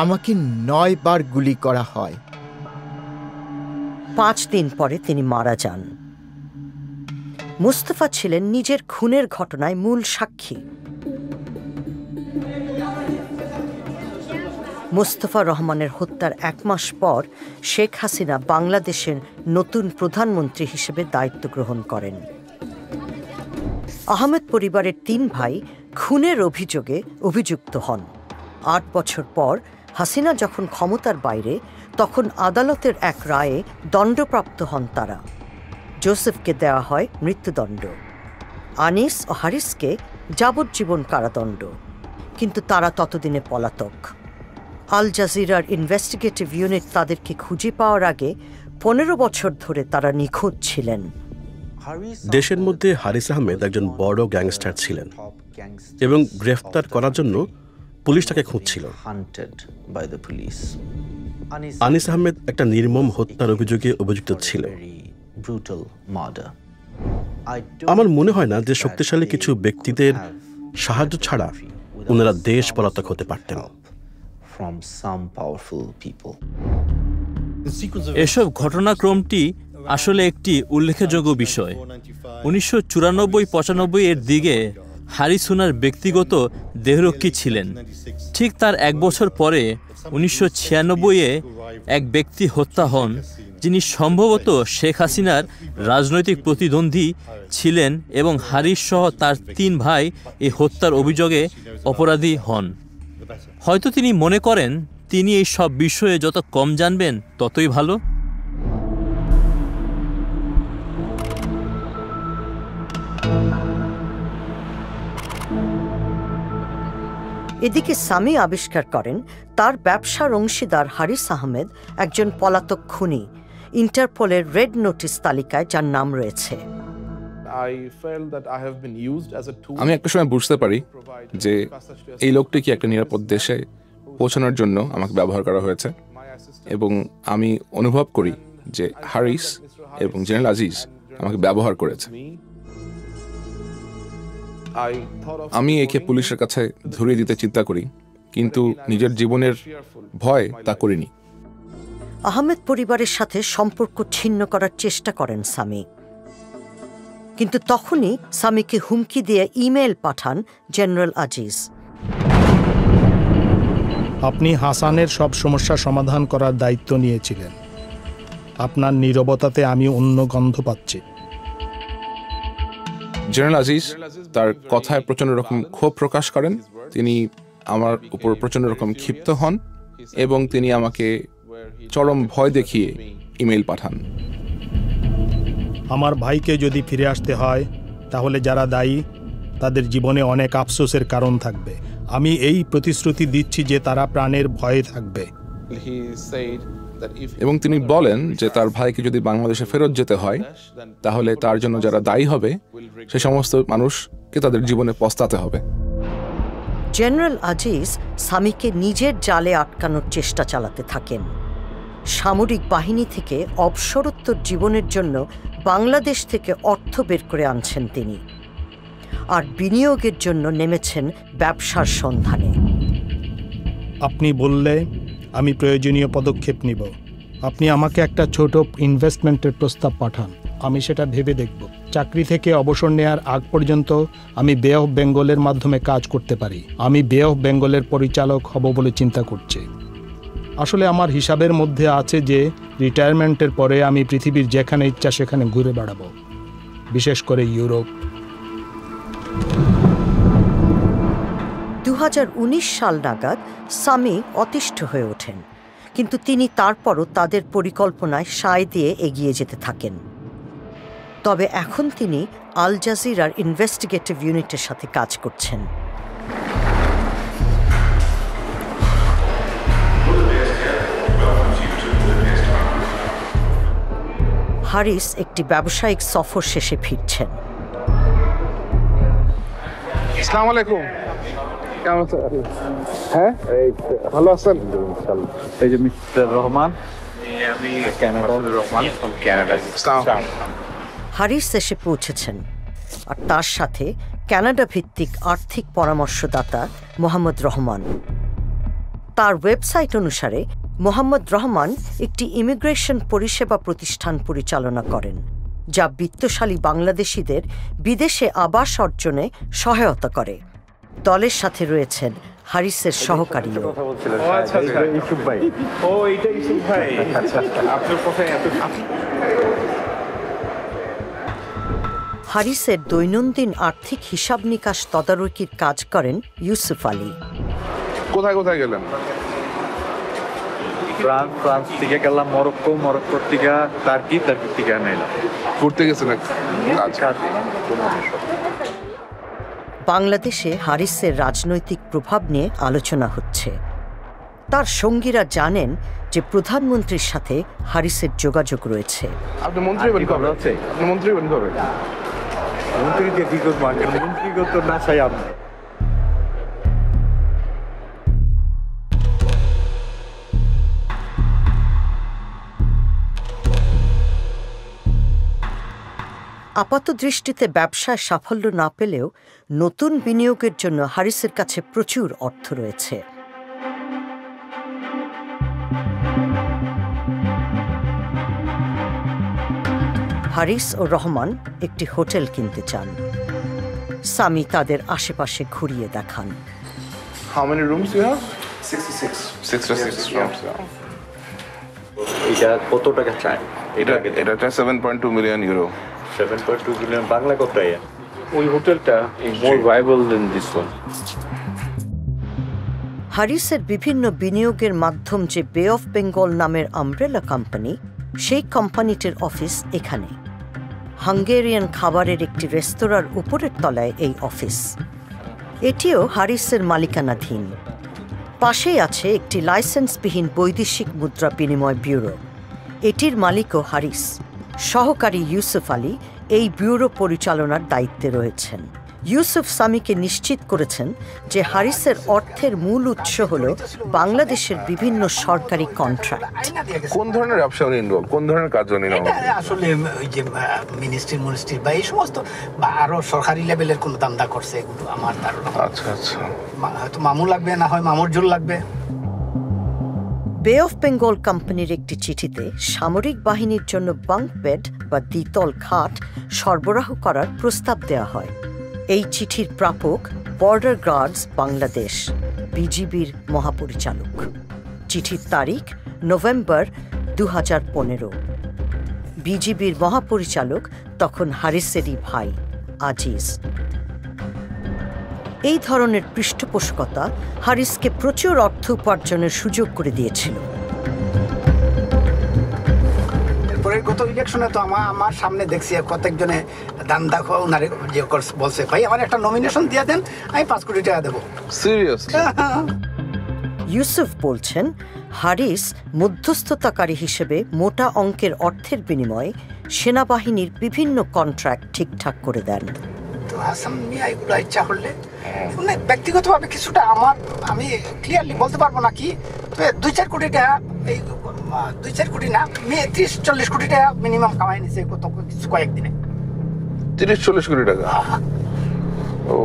আমাকে 9 বার গুলি করা হয়। 5 দিন পরে তিনি মারা যান। মুস্তফা ছিলেন নিজের খুনের ঘটনায় মূল সাক্ষী। মোস্তফা রহমানের হত্যার 1 মাস পর শেখ হাসিনা বাংলাদেশের নতুন প্রধানমন্ত্রী হিসেবে দায়িত্ব গ্রহণ করেন। আহমেদ পরিবারের 3 ভাই খুনের অভিযোগে অভিযুক্ত হন। 8 বছর পর হাসিনা যখন ক্ষমতার বাইরে, তখন আদালতের এক রায়ে দণ্ডপ্রাপ্ত হন তারা। জোসেফকে দেওয়া হয় মৃত্যুদণ্ড, আনিস ও হারিসকে যাবজ্জীবন কারাদণ্ড, কিন্তু তারা ততদিনে পলাতক। আল জাজিরার ইনভেস্টিগেটিভ ইউনিট তাদেরকে খুঁজে পাওয়ার আগে 15 বছর ধরে তারা নিখোঁজ ছিলেন। দেশের মধ্যে হারিস আহমেদ একজন বড় গ্যাংস্টার ছিলেন এবং গ্রেফতার করার জন্য পুলিশ তাকে খুঁজছিল। আনিস আহমেদ একটা নির্মম হত্যার অভিযোগে অভিযুক্ত ছিল। আমার মনে হয় না যে শক্তিশালী কিছু ব্যক্তিদের সাহায্য ছাড়া ওনারা দেশ পলাতক হতে পারতেন। এসব ঘটনাক্রমটি আসলে একটি উল্লেখযোগ্য বিষয়। 1994-95 এর দিকে হারিস ওনার ব্যক্তিগত দেহরক্ষী ছিলেন। ঠিক তার 1 বছর পরে 1996-এ এক ব্যক্তি হত্যা হন, যিনি সম্ভবত শেখ হাসিনার রাজনৈতিক প্রতিদ্বন্দ্বী ছিলেন, এবং হারিস সহ তার 3 ভাই এই হত্যার অভিযোগে অপরাধী হন। হয়তো তিনি মনে করেন তিনি এই সব বিষয়ে যত কম জানবেন ততই ভালো। এদিকে সামি আবিষ্কার করেন তার ব্যবসার অংশীদার হারিস আহমেদ একজন পলাতক খুনি, ইন্টারপোলের রেড নোটিস তালিকায় যার নাম রয়েছে। আমি একটা সময় বুঝতে পারি যে এই লোকটিকে একটা নিরাপদ দেশে পৌঁছানোর জন্য আমাকে ব্যবহার করা হয়েছে, এবং আমি অনুভব করি যে হারিস এবং জেনারেল আজিজ আমাকে ব্যবহার করেছে। আমি একে পুলিশের কাছে ধরিয়ে দিতে চিন্তা করি, কিন্তু নিজের জীবনের ভয় তা করিনি। আহমেদ পরিবারের সাথে সম্পর্ক ছিন্ন করার চেষ্টা করেন সামি, কিন্তু তখনই সামিকে হুমকি দিয়ে ইমেল পাঠান জেনারেল আজিজ। আপনি হাসানের সব সমস্যা সমাধান করার দায়িত্ব নিয়েছিলেন। আপনার নীরবতাতে আমি অন্য গন্ধ পাচ্ছি। জেনারেল আজিজ তার কথায় প্রচণ্ড রকম ক্ষোভ প্রকাশ করেন। তিনি আমার উপর প্রচণ্ড রকম ক্ষিপ্ত হন এবং তিনি আমাকে চরম ভয় দেখিয়ে ইমেল পাঠান। আমার ভাইকে যদি ফিরে আসতে হয়, তাহলে যারা দায়ী তাদের জীবনে অনেক আফসোসের কারণ থাকবে। আমি এই প্রতিশ্রুতি দিচ্ছি যে তারা প্রাণের ভয়ে থাকবে। এবং তিনি বলেন যে তার ভাইকে যদি বাংলাদেশে ফেরত যেতে হয় তাহলে তার জন্য যারা দায়ী হবে সে সমস্ত মানুষকে তাদের জীবনে পস্তাতে হবে। জেনারেল আজিজ সামিকে নিজের জালে আটকানোর চেষ্টা চালাতে থাকেন। সামরিক বাহিনী থেকে অবসরোত্তর জীবনের জন্য বাংলাদেশ থেকে অর্থ বের করে আনছেন তিনি, আর বিনিয়োগের জন্য নেমেছেন ব্যবসার সন্ধানে। আপনি বললে আমি প্রয়োজনীয় পদক্ষেপ নিব। আপনি আমাকে একটা ছোট ইনভেস্টমেন্টের প্রস্তাব পাঠান, আমি সেটা ভেবে দেখব। চাকরি থেকে অবসর নেয়ার আগ পর্যন্ত আমি বে অফ বেঙ্গলের মাধ্যমে কাজ করতে পারি। আমি বে অফ বেঙ্গলের পরিচালক হব বলে চিন্তা করছি। আসলে আমার হিসাবের মধ্যে আছে যে রিটায়ারমেন্টের পরে আমি পৃথিবীর যেখানে ইচ্ছা সেখানে ঘুরে বেড়াবো, বিশেষ করে ইউরোপ। 2019 সাল নাগাদ সামি অতিষ্ঠ হয়ে ওঠেন, কিন্তু তিনি তারপরও তাদের পরিকল্পনায় সায় দিয়ে এগিয়ে যেতে থাকেন। তবে এখন তিনি আল জাজিরার ইনভেস্টিগেটিভ ইউনিটের সাথে কাজ করছেন। হারিস একটি ব্যবসায়িক সফর শেষে ফিরছেন। আসসালামু আলাইকুম। হ্যাঁ, ভালো আছেন? এই যে মিস্টার রহমান, আমি কানাডা। হারিস এসে পৌঁছেছেন, আর তার সাথে কানাডা ভিত্তিক আর্থিক পরামর্শদাতা মোহাম্মদ রহমান। তার ওয়েবসাইট অনুসারে মোহাম্মদ রহমান একটি ইমিগ্রেশন পরিষেবা প্রতিষ্ঠান পরিচালনা করেন, যা বিত্তশালী বাংলাদেশিদের বিদেশে আবাস অর্জনে সহায়তা করে। দলের সাথে রয়েছেন হারিসের সহকারীও। হারিসের দৈনন্দিন আর্থিক হিসাব নিকাশ তদারকির কাজ করেন ইউসুফ আলী। কোথায় কোথায় গেলেন? ফ্রান্স থেকে গেলাম মরক্কো, মরক্কোর থেকে টার্কি, টার্কি থেকে আনাইলাম। ঘুরতে গেছেন? বাংলাদেশে হারিসের রাজনৈতিক প্রভাব নিয়ে আলোচনা হচ্ছে। তার সঙ্গীরা জানেন যে প্রধানমন্ত্রীর সাথে হারিসের যোগাযোগ রয়েছে। আপনি মন্ত্রী হবেন কবে? আপনি মন্ত্রী হবেন কবে? মন্ত্রী দিয়ে কি করবো? মন্ত্রীগত না চাই আপনি। আপাত দৃষ্টিতে ব্যবসায় সাফল্য না পেলেও নতুন বিনিয়োগের জন্য হারিসের কাছে প্রচুর অর্থ রয়েছে। হারিস ও রহমান একটি হোটেল কিনতে চান। সামি তাদের আশেপাশে ঘুরিয়ে দেখান। How many rooms you have? 66 rooms. এটা কত টাকা চাই? এটা 7.2 million euro. 7.2 million বাংলা কত? ওই হোটেলটা more viable than this one. হারিসের বিভিন্ন বিনিয়োগের মাধ্যম যে বে অফ বেঙ্গল নামের আমব্রেলা কোম্পানি, সেই কোম্পানিটির অফিস এখানে। হাঙ্গেরিয়ান খাবারের একটি রেস্তোরাঁর উপরের তলায় এই অফিস। এটিও হারিসের মালিকানাধীন। পাশেই আছে একটি লাইসেন্সবিহীন বৈদেশিক মুদ্রা বিনিময় ব্যুরো। এটির মালিকও হারিস। সহকারী ইউসুফ আলী এই ব্যুরো পরিচালনার দায়িত্বে রয়েছেন। ইউসুফ সামিকে নিশ্চিত করেছেন যে হারিসের অর্থের মূল উৎস হল বাংলাদেশের বিভিন্ন সরকারি কন্ট্রাক্ট। কোন ধরনের ব্যবসা উনি ইনভলভ? কোন ধরনের কাজ উনি? আসলে ওই যে মিনিস্ট্রি বা এই সমস্ত বা আরো সরকারি লেভেলের কোন দান্দা করছে, এগুলো আমার ধারণা। আচ্ছা আচ্ছা, হয়তো মামু লাগবে, না হয় মামুর জোর লাগবে। বে অফ বেঙ্গল কোম্পানির একটি চিঠিতে সামরিক বাহিনীর জন্য বাঙ্ক বেড বা দ্বিতল খাট সরবরাহ করার প্রস্তাব দেওয়া হয়। এই চিঠির প্রাপক বর্ডার গার্ডস বাংলাদেশ, বিজিবির মহাপরিচালক। চিঠির তারিখ নভেম্বর 2015। বিজিবির মহাপরিচালক তখন হারিসেরই ভাই আজিজ। এই ধরনের পৃষ্ঠপোষকতা হারিসকে প্রচুর অর্থ উপার্জনের সুযোগ করে দিয়েছিল। এরপরের কথা গত ইলেকশনে তো আমার সামনে দেখছি প্রত্যেকজনে দাম দেখো ওনারে যে বলছে ভাই আমার একটা নমিনেশন দিয়ে দেন, আমি 5 কোটি টাকা দেবো। সিরিয়াসলি? ইউসুফ বলছেন হারিস মধ্যস্থতাকারী হিসেবে মোটা অঙ্কের অর্থের বিনিময়ে সেনাবাহিনীর বিভিন্ন কন্ট্রাক্ট ঠিকঠাক করে দেন। তো হাসান মিয়া এগুলো ইচ্ছা করলে মানে ব্যক্তিগতভাবে কিছুটা আমি ক্লিয়ারলি বলতে পারবো না কি, তো 2-4 কোটি টাকা, এই 2-4 কোটি না 30-40 কোটি টাকা মিনিমাম কামাই নিছে কয়েকদিনে। 30-40 কোটি টাকা? ও।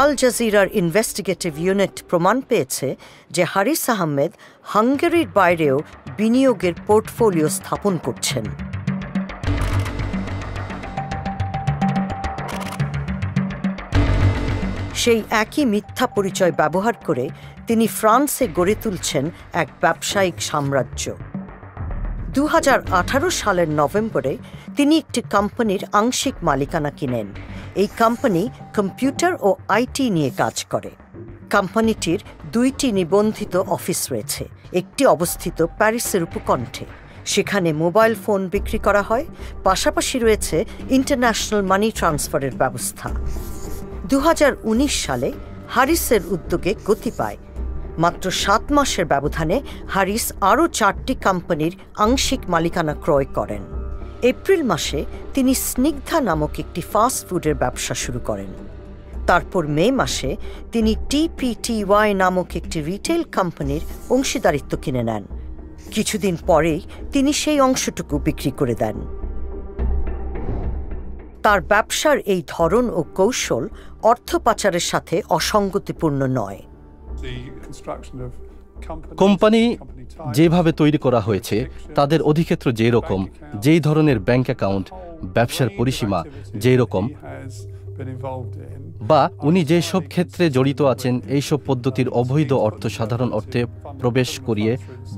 আল জাজিরার ইনভেস্টিগেটিভ ইউনিট প্রমাণ পেয়েছে যে হারিস আহমেদ হাঙ্গেরির বাইরেও বিনিয়োগের পোর্টফোলিও স্থাপন করছেন। সেই একই মিথ্যা পরিচয় ব্যবহার করে তিনি ফ্রান্সে গড়ে তুলছেন এক ব্যবসায়িক সাম্রাজ্য। 2018 সালের নভেম্বরে তিনি একটি কোম্পানির আংশিক মালিকানা কিনেন। এই কোম্পানি কম্পিউটার ও আইটি নিয়ে কাজ করে। কোম্পানিটির 2টি নিবন্ধিত অফিস রয়েছে, একটি অবস্থিত প্যারিসের উপকণ্ঠে। সেখানে মোবাইল ফোন বিক্রি করা হয়, পাশাপাশি রয়েছে ইন্টারন্যাশনাল মানি ট্রান্সফারের ব্যবস্থা। 2019 সালে হারিসের উদ্যোগে গতি পায়। মাত্র 7 মাসের ব্যবধানে হারিস আরও 4টি কোম্পানির আংশিক মালিকানা ক্রয় করেন। এপ্রিল মাসে তিনি স্নিগ্ধা নামক একটি ফাস্ট ফুডের ব্যবসা শুরু করেন। তারপর মে মাসে তিনি TPTY নামক একটি রিটেল কোম্পানির অংশীদারিত্ব কিনে নেন। কিছুদিন পরেই তিনি সেই অংশটুকু বিক্রি করে দেন। তার ব্যবসার এই ধরন ও কৌশল অর্থ পাচারের সাথে অসঙ্গতিপূর্ণ নয়। কোম্পানি যেভাবে তৈরি করা হয়েছে, তাদের অধিক্ষেত্র যেই রকম, যেই ধরনের ব্যাংক অ্যাকাউন্ট, ব্যবসার পরিসীমা যেই রকম, বা উনি যেসব ক্ষেত্রে জড়িত আছেন, এইসব পদ্ধতির অবৈধ অর্থ সাধারণ অর্থে প্রবেশ করিয়ে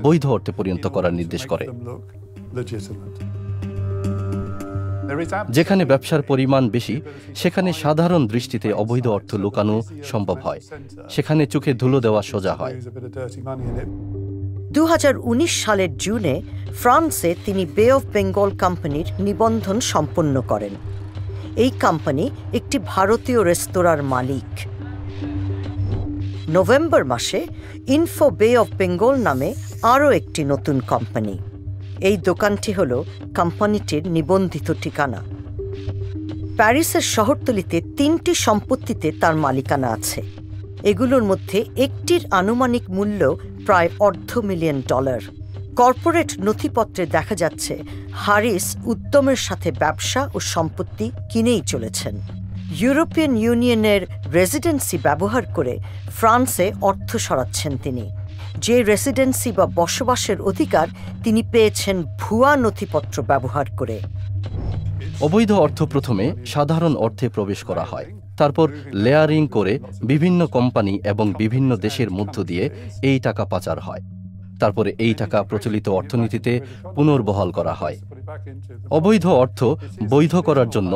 বৈধ অর্থে পরিণত করার নির্দেশ করে। যেখানে ব্যবসার পরিমাণ বেশি, সেখানে সাধারণ দৃষ্টিতে অবৈধ অর্থ লুকানো সম্ভব হয়, সেখানে চোখে ধুলো দেওয়া সোজা হয়। 2019 সালের জুনে ফ্রান্সে তিনি বে অফ বেঙ্গল কোম্পানির নিবন্ধন সম্পন্ন করেন। এই কোম্পানি একটি ভারতীয় রেস্তোরাঁর মালিক। নভেম্বর মাসে ইনফো বে অফ বেঙ্গল নামে আরও একটি নতুন কোম্পানি। এই দোকানটি হল কোম্পানিটির নিবন্ধিত ঠিকানা। প্যারিসের শহরতলিতে 3টি সম্পত্তিতে তার মালিকানা আছে। এগুলোর মধ্যে একটির আনুমানিক মূল্য প্রায় $250,000। কর্পোরেট নথিপত্রে দেখা যাচ্ছে হারিস উদ্যমের সাথে ব্যবসা ও সম্পত্তি কিনেই চলেছেন। ইউরোপিয়ান ইউনিয়নের রেসিডেন্সি ব্যবহার করে ফ্রান্সে অর্থ সরাচ্ছেন তিনি। যে রেসিডেন্সি বা বসবাসের অধিকার তিনি পেয়েছেন ভুয়া নথিপত্র ব্যবহার করে। অবৈধ অর্থ প্রথমে সাধারণ অর্থে প্রবেশ করা হয়, তারপর লেয়ারিং করে বিভিন্ন কোম্পানি এবং বিভিন্ন দেশের মধ্য দিয়ে এই টাকা পাচার হয়। তারপরে এই টাকা প্রচলিত অর্থনীতিতে পুনর্বহাল করা হয়। অবৈধ অর্থ বৈধ করার জন্য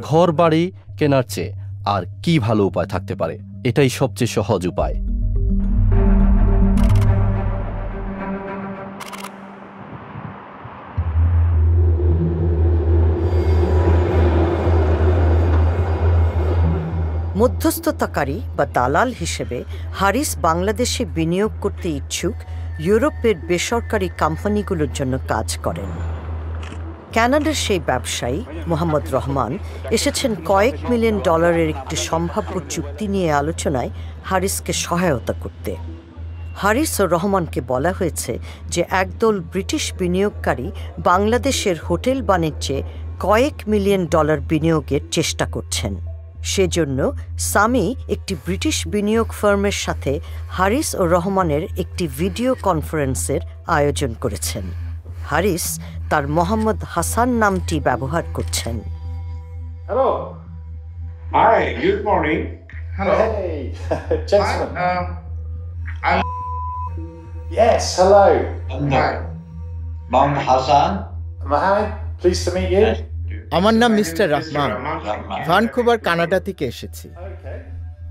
ঘর বাড়ি কেনার চেয়ে আর কি ভালো উপায় থাকতে পারে? এটাই সবচেয়ে সহজ উপায়। মধ্যস্থতাকারী বা দালাল হিসেবে হারিস বাংলাদেশে বিনিয়োগ করতে ইচ্ছুক ইউরোপের বেসরকারি কোম্পানিগুলোর জন্য কাজ করেন। কানাডার সেই ব্যবসায়ী মোহাম্মদ রহমান এসেছেন কয়েক মিলিয়ন ডলারের একটি সম্ভাব্য চুক্তি নিয়ে আলোচনায় হারিসকে সহায়তা করতে। হারিস ও রহমানকে বলা হয়েছে যে একদল ব্রিটিশ বিনিয়োগকারী বাংলাদেশের হোটেল বাণিজ্যে কয়েক মিলিয়ন ডলার বিনিয়োগের চেষ্টা করছেন। সেজন্য সামি একটি ব্রিটিশ বিনিয়োগ ফার্মের সাথে হারিস ও রহমানের একটি ভিডিও কনফারেন্সের আয়োজন করেছেন। হারিস তার মোহাম্মদ হাসান নামটি ব্যবহার করছেন। Hello. Hi, good morning. Hello. Hey, gentlemen. I'm... Yes, hello. Hi. Mohammed Hassan. Mohammed, pleased to meet you. আমার নাম মিস্টার রহমান, ভ্যানকুভার কানাডা থেকে এসেছি।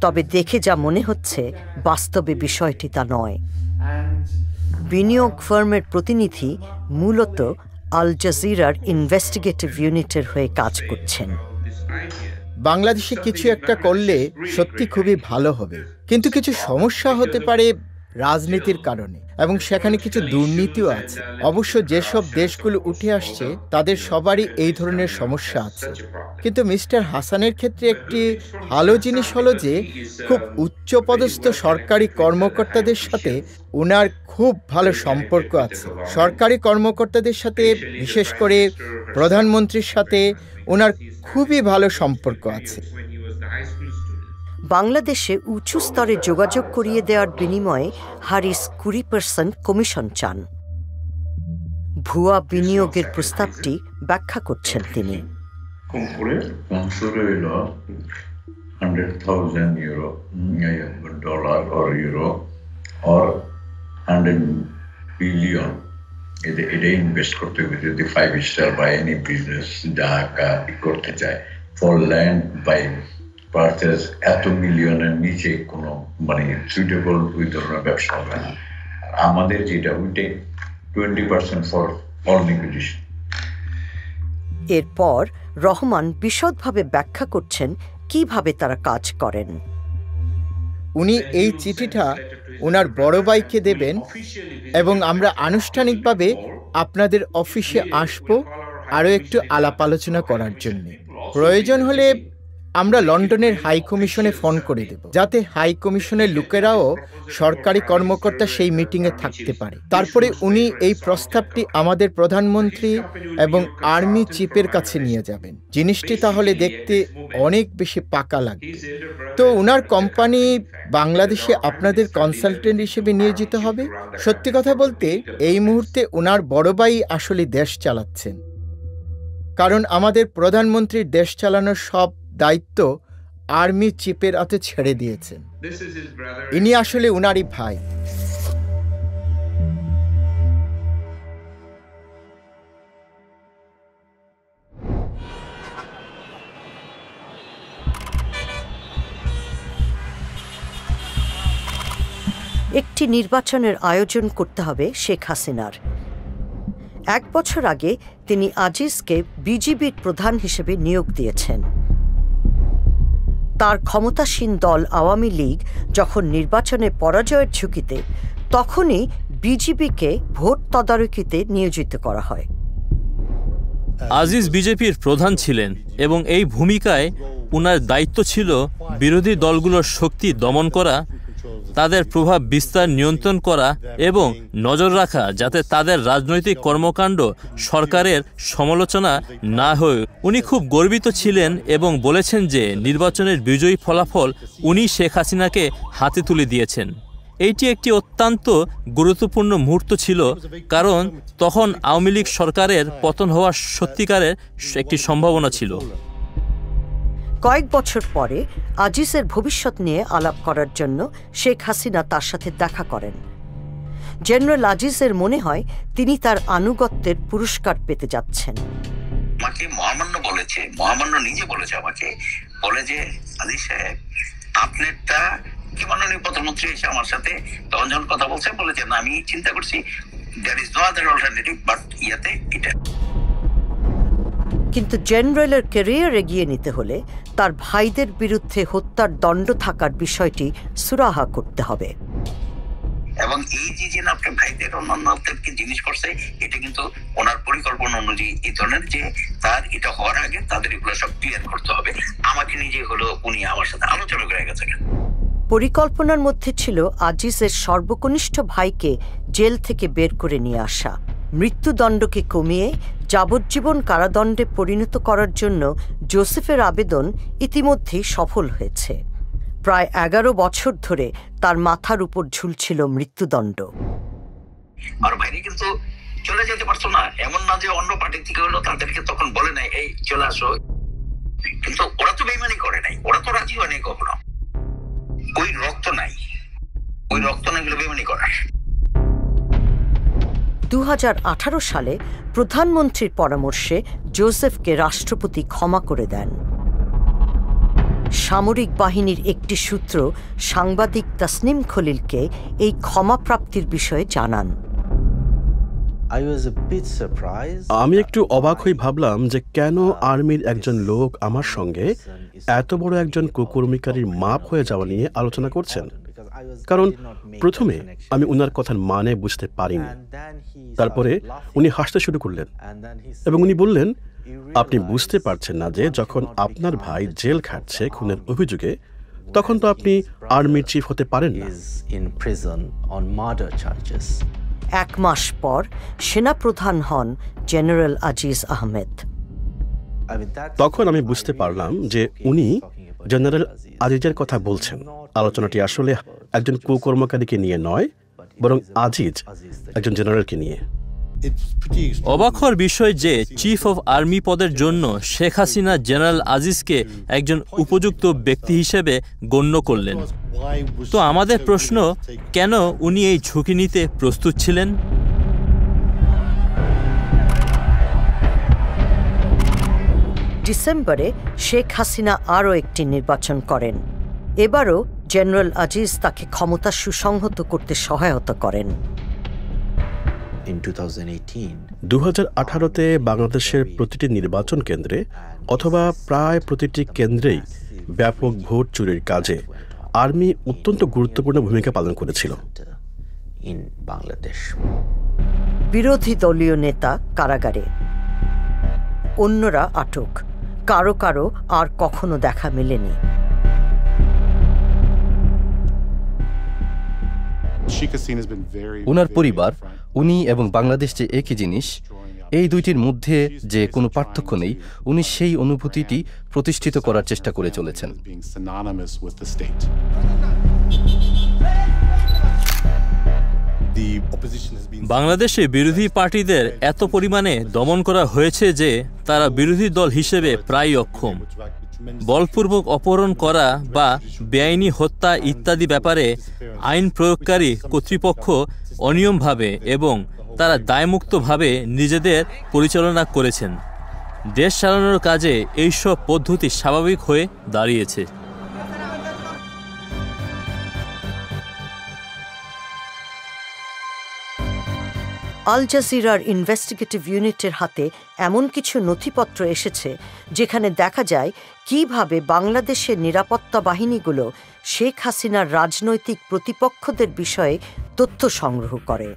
তবে দেখে যা মনে হচ্ছে বাস্তবে বিষয়টি তা নয়। বিনিয়োগ ফার্মের প্রতিনিধি মূলত আল জাজিরার ইনভেস্টিগেটিভ ইউনিটের হয়ে কাজ করছেন। বাংলাদেশে কিছু একটা করলে সত্যি খুবই ভালো হবে, কিন্তু কিছু সমস্যা হতে পারে রাজনীতির কারণে, এবং সেখানে কিছু দুর্নীতিও আছে। অবশ্য যেসব দেশগুলো উঠে আসছে তাদের সবারই এই ধরনের সমস্যা আছে। কিন্তু মিস্টার হাসানের ক্ষেত্রে একটি ভালো জিনিস হলো যে খুব উচ্চপদস্থ সরকারি কর্মকর্তাদের সাথে ওনার খুব ভালো সম্পর্ক আছে। সরকারি কর্মকর্তাদের সাথে, বিশেষ করে প্রধানমন্ত্রীর সাথে ওনার খুবই ভালো সম্পর্ক আছে। বাংলাদেশে উঁচু স্তরে যোগাযোগ করিয়ে দেওয়ার বিনিময়ে হারিস 20% কমিশন চান। ভুয়া বিনিয়োগের প্রস্তাবটি ব্যাখ্যা করছেন তিনি। এটা ইনভেস্ট করতে হবে যদি 5 স্টার বা এনি বিজনেস ঢাকা করতে চায়। ফর ল্যান্ড বাই পারচেজ এত মিলিয়নের নিচে কোনো মানে সুইটেবল ওই ধরনের ব্যবসা হবে না। আমাদের যেটা ওইটাই 20% ফর অল লিকুইডেশন। এরপর রহমান বিশদভাবে ব্যাখ্যা করছেন কিভাবে তারা কাজ করেন। উনি এই চিঠিটা ওনার বড় ভাইকে দেবেন এবং আমরা আনুষ্ঠানিকভাবে আপনাদের অফিসে আসব আরও একটু আলাপ আলোচনা করার জন্য। প্রয়োজন হলে আমরা লন্ডনের হাই কমিশনে ফোন করে দেব, যাতে হাই কমিশনের লোকেরাও সরকারি কর্মকর্তা সেই মিটিংয়ে থাকতে পারে। তারপরে উনি এই প্রস্তাবটি আমাদের প্রধানমন্ত্রী এবং আর্মি চিফের কাছে নিয়ে যাবেন। জিনিসটি তাহলে দেখতে অনেক বেশি পাকা লাগবে। তো ওনার কোম্পানি বাংলাদেশে আপনাদের কনসালটেন্ট হিসেবে নিয়োজিত হবে। সত্যি কথা বলতে এই মুহূর্তে ওনার বড় ভাই আসলে দেশ চালাচ্ছেন, কারণ আমাদের প্রধানমন্ত্রীর দেশ চালানোর সব দায়িত্ব আর্মি চিফের হাতে ছেড়ে দিয়েছেন। ইনি আসলে উনারই ভাই। একটি নির্বাচনের আয়োজন করতে হবে শেখ হাসিনার। 1 বছর আগে তিনি আজিজকে বিজিবির প্রধান হিসেবে নিয়োগ দিয়েছেন। তার ক্ষমতাসীন দল আওয়ামী লীগ যখন নির্বাচনে পরাজয়ের ঝুঁকিতে, তখনই বিজিবিকে ভোট তদারকিতে নিয়োজিত করা হয়। আজিজ বিজেপির প্রধান ছিলেন এবং এই ভূমিকায় উনার দায়িত্ব ছিল বিরোধী দলগুলোর শক্তি দমন করা, তাদের প্রভাব বিস্তার নিয়ন্ত্রণ করা এবং নজর রাখা যাতে তাদের রাজনৈতিক কর্মকাণ্ড সরকারের সমালোচনা না হয়। উনি খুব গর্বিত ছিলেন এবং বলেছেন যে নির্বাচনের বিজয়ী ফলাফল উনি শেখ হাসিনাকে হাতে তুলে দিয়েছেন। এইটি একটি অত্যন্ত গুরুত্বপূর্ণ মুহূর্ত ছিল, কারণ তখন আওয়ামী লীগ সরকারের পতন হওয়ার সত্যিকারের একটি সম্ভাবনা ছিল। কয়েক বছর পরে আজিজের ভবিষ্যৎ নিয়ে আলাপ করার জন্য শেখ হাসিনা তার সাথে দেখা করেন। জেনারেল আজিজের মনে হয় তিনি তার আনুগত্যের পুরস্কার পেতে যাচ্ছেন। আমাকে মহামান্য বলেছে, মহামান্য নিজে বলেছে আমাকে, বলে যে আজিজ সাহেব আপনারটা কি মাননীয় প্রধানমন্ত্রী এসে আমার সাথে তখন যখন কথা বলছে বলেছে না আমি চিন্তা করছি there is no other alternative but ইয়াতে এটা। কিন্তু জেনারেলের ক্যারিয়ার এগিয়ে নিতে হলে তার ভাইদের বিরুদ্ধে হত্যার দণ্ড থাকার বিষয়টি সুরাহা করতে হবে। এবং এই যে আপনার ভাইদের অন্যান্যদেরকে জিনিস করছে, এটা কিন্তু ওনার পরিকল্পনা অনুযায়ী এই ধরনের যে তার এটা হওয়ার আগে তাদের এগুলো সব ক্লিয়ার করতে হবে। আমাকে নিজে হলো উনি আমার সাথে আলোচনা করে গেছে। পরিকল্পনার মধ্যে ছিল আজিজের সর্বকনিষ্ঠ ভাইকে জেল থেকে বের করে নিয়ে আসা, মৃত্যুদণ্ডকে কমিয়ে যাবজ্জীবন কারাদণ্ডে পরিণত করার জন্য জোসেফের আবেদন ইতিমধ্যেই সফল হয়েছে। প্রায় 11 বছর ধরে তার মাথার উপর ঝুলছিল মৃত্যুদণ্ড। আর ভাইরে কিন্তু চলে যেতে পারতো না, এমন না যে অন্য পার্টি থেকে হলো তাদেরকে তখন বলে নাই এই চলে আসো, কিন্তু ওরা তো বেইমানি করে নাই, ওরা তো রাজি হয় নাই কখনো। ওই রক্ত নাই, ওই রক্ত নাই গুলো বেইমানি করার। 2018 সালে প্রধানমন্ত্রীর পরামর্শে জোসেফকে রাষ্ট্রপতি ক্ষমা করে দেন। সামরিক বাহিনীর একটি সূত্র সাংবাদিক তাসনিম খলিলকে এই ক্ষমাপ্রাপ্তির বিষয়ে জানান। আমি একটু অবাক হয়ে ভাবলাম যে কেন আর্মির একজন লোক আমার সঙ্গে এত বড় একজন কুকর্মিকারীর মাপ হয়ে যাওয়া নিয়ে আলোচনা করছেন, কারণ প্রথমে আমি উনার কথার মানে বুঝতে পারিনি। তারপরে উনি হাসতে শুরু করলেন এবং উনি বললেন, আপনি বুঝতে পারছেন না যে যখন আপনার ভাই জেল খাটছে খুনের অভিযোগে, তখন তো আপনি আর্মির চিফ হতে পারেন না। 1 মাস পর সেনাপ্রধান হন জেনারেল আজিজ আহমেদ। তখন আমি বুঝতে পারলাম যে উনি জেনারেল আজিজের কথা বলছেন। আলোচনাটি আসলে একজন কুকর্মকারীকে নিয়ে নয়, বরং আজিজ একজন জেনারেলকে নিয়ে। অবাক হওয়ার বিষয় যে চিফ অফ আর্মি পদের জন্য শেখ হাসিনা জেনারেল আজিজকে একজন উপযুক্ত ব্যক্তি হিসেবে গণ্য করলেন। তো আমাদের প্রশ্ন, কেন উনি এই ঝুঁকি নিতে প্রস্তুত ছিলেন? ডিসেম্বরে শেখ হাসিনা আরও একটি নির্বাচন করেন। এবারও জেনারেল আজিজ তাকে ক্ষমতা সুসংহত করতে সহায়তা করেন। 2018-তে বাংলাদেশের প্রতিটি নির্বাচন কেন্দ্রে অথবা প্রায় প্রতিটি কেন্দ্রেই ব্যাপক ভোট চুরির কাজে আর্মি অত্যন্ত গুরুত্বপূর্ণ ভূমিকা পালন করেছিল। বিরোধী দলীয় নেতা কারাগারে, অন্যরা আটক, কারো কারো আর কখনো দেখা মেলেনি। উনার পরিবার, উনি এবং বাংলাদেশ যে একই জিনিস, এই দুইটির মধ্যে যে কোনো পার্থক্য নেই, উনি সেই অনুভূতিটি প্রতিষ্ঠিত করার চেষ্টা করে চলেছেন। বাংলাদেশে বিরোধী পার্টিদের এত পরিমাণে দমন করা হয়েছে যে তারা বিরোধী দল হিসেবে প্রায় অক্ষম। বলপূর্বক অপহরণ করা বা বেআইনি হত্যা ইত্যাদি ব্যাপারে আইন প্রয়োগকারী কর্তৃপক্ষ অনিয়মভাবে এবং তারা দায়মুক্তভাবে নিজেদের পরিচালনা করেছেন। দেশ চালানোর কাজে এইসব পদ্ধতি স্বাভাবিক হয়ে দাঁড়িয়েছে। আল জাজিরার ইনভেস্টিগেটিভ ইউনিটের হাতে এমন কিছু নথিপত্র এসেছে যেখানে দেখা যায় কিভাবে বাংলাদেশের নিরাপত্তা বাহিনীগুলো শেখ হাসিনার রাজনৈতিক প্রতিপক্ষদের বিষয়ে তথ্য সংগ্রহ করে।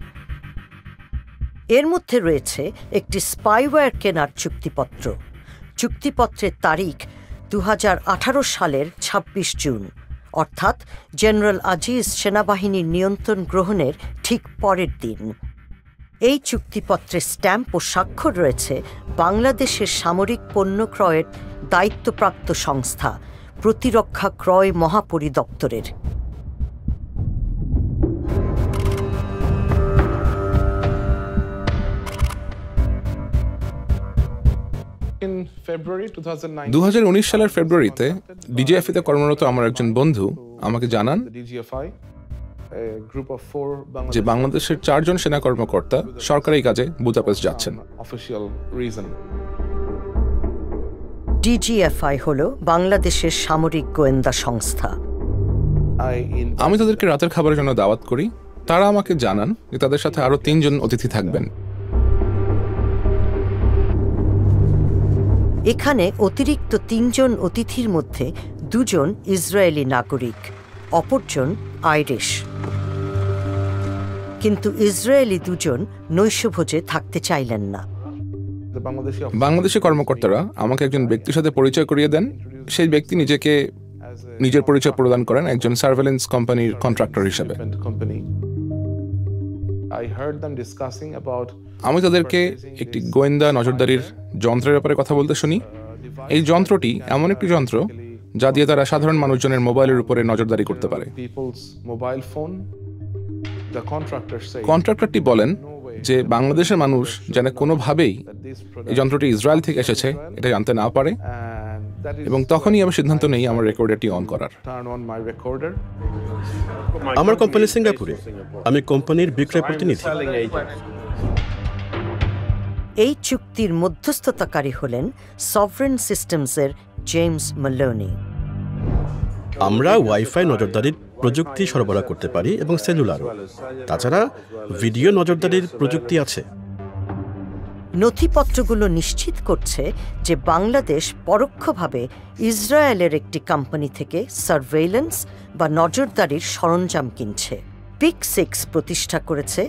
এর মধ্যে রয়েছে একটি স্পাইওয়্যার কেনার চুক্তিপত্র। চুক্তিপত্রের তারিখ 2018 সালের 26 জুন, অর্থাৎ জেনারেল আজিজ সেনাবাহিনীর নিয়ন্ত্রণ গ্রহণের ঠিক পরের দিন। এই চুক্তিপত্রে স্ট্যাম্প ও স্বাক্ষর রয়েছে বাংলাদেশের সামরিক পণ্য ক্রয়ের দায়িত্বপ্রাপ্ত সংস্থা প্রতিরক্ষা ক্রয় মহাপরিদপ্তরের। সালের ফেব্রুয়ারিতে ডিজিএফআই-তে কর্মরত আমার একজন বন্ধু আমাকে জানান যে বাংলাদেশের 4 জন সেনা কর্মকর্তা সরকারি কাজে বুদাপেস্ট যাচ্ছেন। ডিজিএফআই হল বাংলাদেশের সামরিক গোয়েন্দা সংস্থা। আমি তাদেরকে রাতের খাবারের জন্য দাওয়াত করি। তারা আমাকে জানান যে তাদের সাথে আরো 3 জন অতিথি থাকবেন। এখানে অতিরিক্ত 3 জন অতিথির মধ্যে 2 জন ইসরায়েলি নাগরিক, অপরজন আইরিশ। কিন্তু ইসরায়েলি 2 জন নৈশভোজে থাকতে চাইলেন না। বাংলাদেশি কর্মকর্তারা আমাকে একজন ব্যক্তির সাথে পরিচয় করিয়ে দেন। সেই ব্যক্তি নিজের পরিচয় প্রদান করেন একজন সার্ভেলেন্স কোম্পানির কন্ট্রাক্টর হিসেবে। আমি তাদেরকে একটি গোয়েন্দা নজরদারির যন্ত্রের ব্যাপারে কথা বলতে শুনি। এই যন্ত্রটি এমন একটি যন্ত্র যা দিয়ে তারা সাধারণ মানুষজনের মোবাইলের উপরে নজরদারি করতে পারে। কন্ট্রাক্টরটি বলেন যে বাংলাদেশের মানুষ যেন কোনোভাবেই এই যন্ত্রটি ইসরায়েল থেকে এসেছে এটা জানতে না পারে, এবং তখনই আমি সিদ্ধান্ত নেই আমার রেকর্ডারটি অন করার। আমার কোম্পানি সিঙ্গাপুরে, আমি কোম্পানির বিক্রয় প্রতিনিধি। এই চুক্তির মধ্যস্থতাকারী হলেন সভরেন সিস্টেমসের জেমস ম্যালোনি। আমরা ওয়াইফাই নজরদারির প্রযুক্তি সরবরাহ করতে পারি এবং সেলুলারও। তাছাড়া ভিডিও নজরদারির প্রযুক্তি আছে। নথিপত্রগুলো নিশ্চিত করছে যে বাংলাদেশ পরোক্ষভাবে ইসরায়েলের একটি কোম্পানি থেকে সার্ভেইলেন্স বা নজরদারির সরঞ্জাম কিনছে। PIC6 প্রতিষ্ঠা করেছে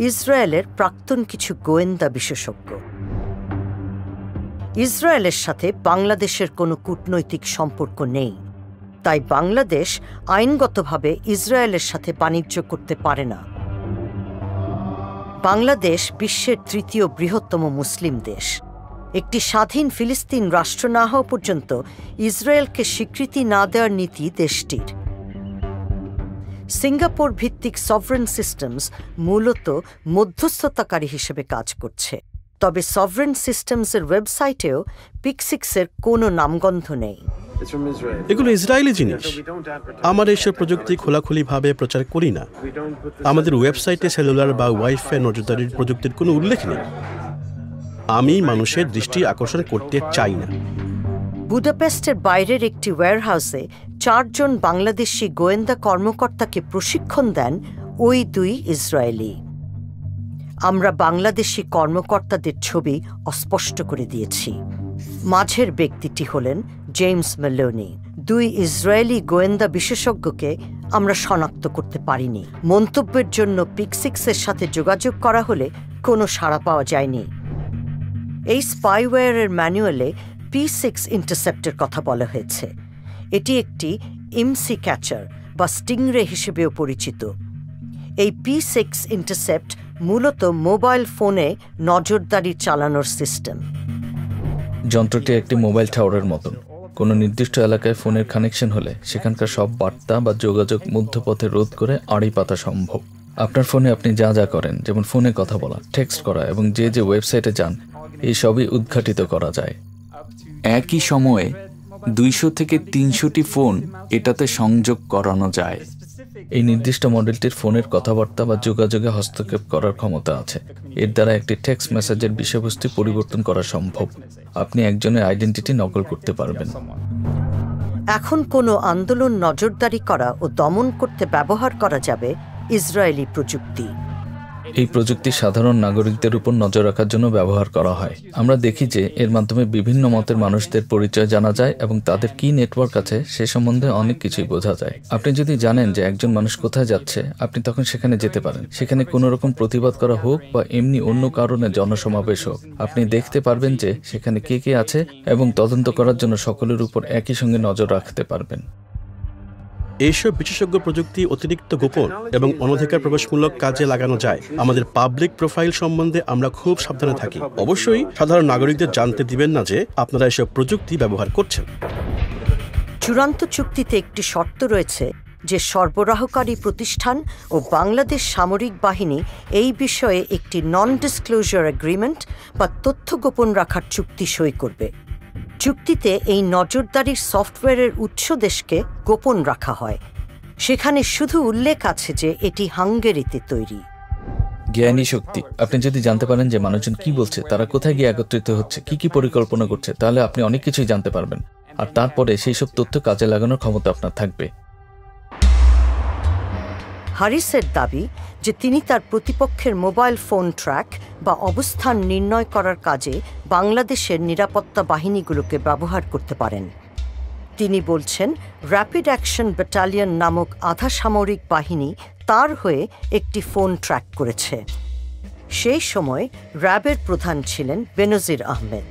ইসরায়েলের প্রাক্তন কিছু গোয়েন্দা বিশেষজ্ঞ। ইসরায়েলের সাথে বাংলাদেশের কোনো কূটনৈতিক সম্পর্ক নেই, তাই বাংলাদেশ আইনগতভাবে ইসরায়েলের সাথে বাণিজ্য করতে পারে না। বাংলাদেশ বিশ্বের তৃতীয় বৃহত্তম মুসলিম দেশ। একটি স্বাধীন ফিলিস্তিন রাষ্ট্র না হওয়া পর্যন্ত ইসরায়েলকে স্বীকৃতি না দেওয়ার নীতি দেশটির। সিঙ্গাপুর ভিত্তিক সভরেন সিস্টেমস মূলত মধ্যস্থতাকারী হিসেবে কাজ করছে, তবে সভরেন সিস্টেমসের ওয়েবসাইটেও PIC6-এর কোনো নামগন্ধ নেই। এগুলো ইসরায়েলি জিনিস। আমার এইসব প্রযুক্তি খোলাখুলিভাবে প্রচার করি না। আমাদের ওয়েবসাইটে সেলুলার বা ওয়াইফাই নজরদারির প্রযুক্তির কোনো উল্লেখ নেই। আমি মানুষের দৃষ্টি আকর্ষণ করতে চাই না। বুদাপেস্টের বাইরের একটি ওয়্যারহাউসে 4 জন বাংলাদেশি গোয়েন্দা কর্মকর্তাকে প্রশিক্ষণ দেন ওই 2 ইসরায়েলি। আমরা বাংলাদেশি কর্মকর্তাদের ছবি অস্পষ্ট করে দিয়েছি। মাঝের ব্যক্তিটি হলেন জেমস মেলোনি। 2 ইসরায়েলি গোয়েন্দা বিশেষজ্ঞকে আমরা শনাক্ত করতে পারিনি। মন্তব্যের জন্য PIC6-এর সাথে যোগাযোগ করা হলে কোনো সাড়া পাওয়া যায়নি। এই স্পাইওয়্যারের ম্যানুয়ালে P6 ইন্টারসেপ্টের কথা বলা হয়েছে। এটি একটি ইমসি ক্যাচার বা স্টিংরে হিসেবেও পরিচিত। এই P6 ইন্টারসেপ্ট মূলত মোবাইল ফোনে নজরদারি চালানোর সিস্টেম। যন্ত্রটি একটি মোবাইল টাওয়ারের মতন। কোনো নির্দিষ্ট এলাকায় ফোনের কানেকশন হলে সেখানকার সব বার্তা বা যোগাযোগ মধ্যপথে রোধ করে আড়ি পাতা সম্ভব। আপনার ফোনে আপনি যা যা করেন, যেমন ফোনে কথা বলা, টেক্সট করা এবং যে যে ওয়েবসাইটে যান, এই সবই উদ্ঘাটিত করা যায়। একই সময়ে 200 থেকে 300টি ফোন এটাতে সংযোগ করানো যায়। এই নির্দিষ্ট মডেলটির ফোনের কথাবার্তা বা যোগাযোগে হস্তক্ষেপ করার ক্ষমতা আছে। এর দ্বারা একটি টেক্সট মেসেজের বিষয়বস্তু পরিবর্তন করা সম্ভব। আপনি একজনের আইডেন্টিটি নকল করতে পারবেন। এখন কোনো আন্দোলন নজরদারি করা ও দমন করতে ব্যবহার করা যাবে ইসরায়েলি প্রযুক্তি। এই প্রযুক্তি সাধারণ নাগরিকদের উপর নজর রাখার জন্য ব্যবহার করা হয়। আমরা দেখি যে এর মাধ্যমে বিভিন্ন মতের মানুষদের পরিচয় জানা যায় এবং তাদের কি নেটওয়ার্ক আছে সে সম্বন্ধে অনেক কিছুই বোঝা যায়। আপনি যদি জানেন যে একজন মানুষ কোথায় যাচ্ছে, আপনি তখন সেখানে যেতে পারেন। সেখানে কোনো রকম প্রতিবাদ করা হোক বা এমনি অন্য কারণে জনসমাবেশ হোক, আপনি দেখতে পারবেন যে সেখানে কে কে আছে এবং তদন্ত করার জন্য সকলের উপর একই সঙ্গে নজর রাখতে পারবেন। এইসব বিশেষজ্ঞ প্রযুক্তি অতিরিক্ত গোপন এবং অনধিকার প্রবেশমূলক কাজে লাগানো যায়। আমাদের পাবলিক প্রোফাইল সম্বন্ধে আমরা খুব সাবধানে থাকি। অবশ্যই সাধারণ নাগরিকদের জানতে দিবেন না যে আপনারা এসব প্রযুক্তি ব্যবহার করছেন। চূড়ান্ত চুক্তিতে একটি শর্ত রয়েছে যে সরবরাহকারী প্রতিষ্ঠান ও বাংলাদেশ সামরিক বাহিনী এই বিষয়ে একটি নন ডিসক্লোজার এগ্রিমেন্ট বা তথ্য গোপন রাখার চুক্তি সই করবে। চুক্তিতে এই নজরদারির সফটওয়্যারের উৎস দেশকে গোপন রাখা হয়। সেখানে শুধু উল্লেখ আছে যে এটি হাঙ্গেরিতে তৈরি। জ্ঞানী শক্তি। আপনি যদি জানতে পারেন যে মানুষজন কি বলছে, তারা কোথায় গিয়ে একত্রিত হচ্ছে, কি কি পরিকল্পনা করছে, তাহলে আপনি অনেক কিছুই জানতে পারবেন। আর তারপরে সেই সব তথ্য কাজে লাগানোর ক্ষমতা আপনার থাকবে। হারিসের দাবি যে তিনি তার প্রতিপক্ষের মোবাইল ফোন ট্র্যাক বা অবস্থান নির্ণয় করার কাজে বাংলাদেশের নিরাপত্তা বাহিনীগুলোকে ব্যবহার করতে পারেন। তিনি বলছেন, র্যাপিড অ্যাকশন ব্যাটালিয়ন নামক আধা সামরিক বাহিনী তার হয়ে একটি ফোন ট্র্যাক করেছে। সেই সময় র্যাবের প্রধান ছিলেন বেনজির আহমেদ।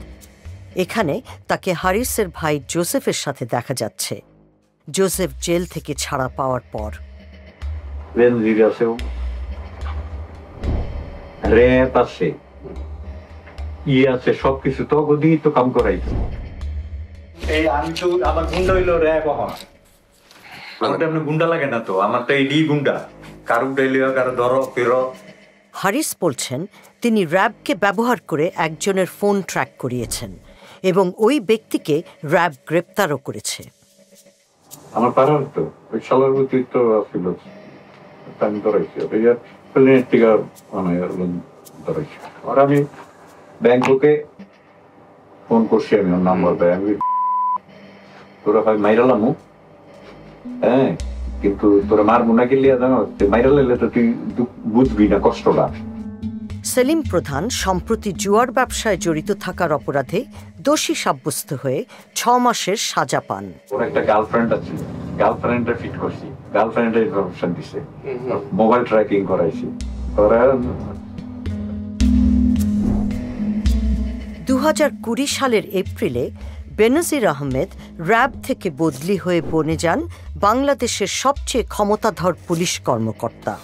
এখানে তাকে হারিসের ভাই জোসেফের সাথে দেখা যাচ্ছে। জোসেফ জেল থেকে ছাড়া পাওয়ার পর র্যাব আছে, আছে, সবকিছু তো দিয়েই তো কাম করাইতো। এই আমি তো আমার গুন্ডা হইলো র্যাব। আমার তো এমনি গুন্ডা লাগে না তো, আমার তো এই গুন্ডা, কারো উঠাইলে কারো ধরো ফেরো। হারিস বলছেন তিনি র্যাবকে ব্যবহার করে একজনের ফোন ট্র্যাক করিয়েছেন এবং ওই ব্যক্তিকে র্যাব গ্রেপ্তারও করেছে। আমার পাড়ার তো ওই শালার প্রতি তো ছিল, আমি ধরাইছি প্লেনের থেকে ধরাইছি। আর আমি ব্যাংককে ফোন করছি, আমি ওর নাম্বার পাই, আমি তোরা ভাই মাইরালামু, হ্যাঁ, কিন্তু তোরা মারবো না গেলে জানো মাইরা লাইলে তো তুই বুঝবি না কষ্টটা। সেলিম প্রধান সম্প্রতি জুয়ার ব্যবসায় জড়িত থাকার অপরাধে দোষী সাব্যস্ত হয়ে 6 মাসের সাজা পান। ওর একটা গার্লফ্রেন্ড আছে, গার্লফ্রেন্ডে ফিট করছি, গার্লফ্রেন্ডের ইনফরমেশন দিছে, মোবাইল ট্র্যাকিং করাইছি। 2020 সালের এপ্রিলে বেনজির আহমেদ র্যাব থেকে বদলি হয়ে বনে যান বাংলাদেশের সবচেয়ে ক্ষমতাধর পুলিশ কর্মকর্তা।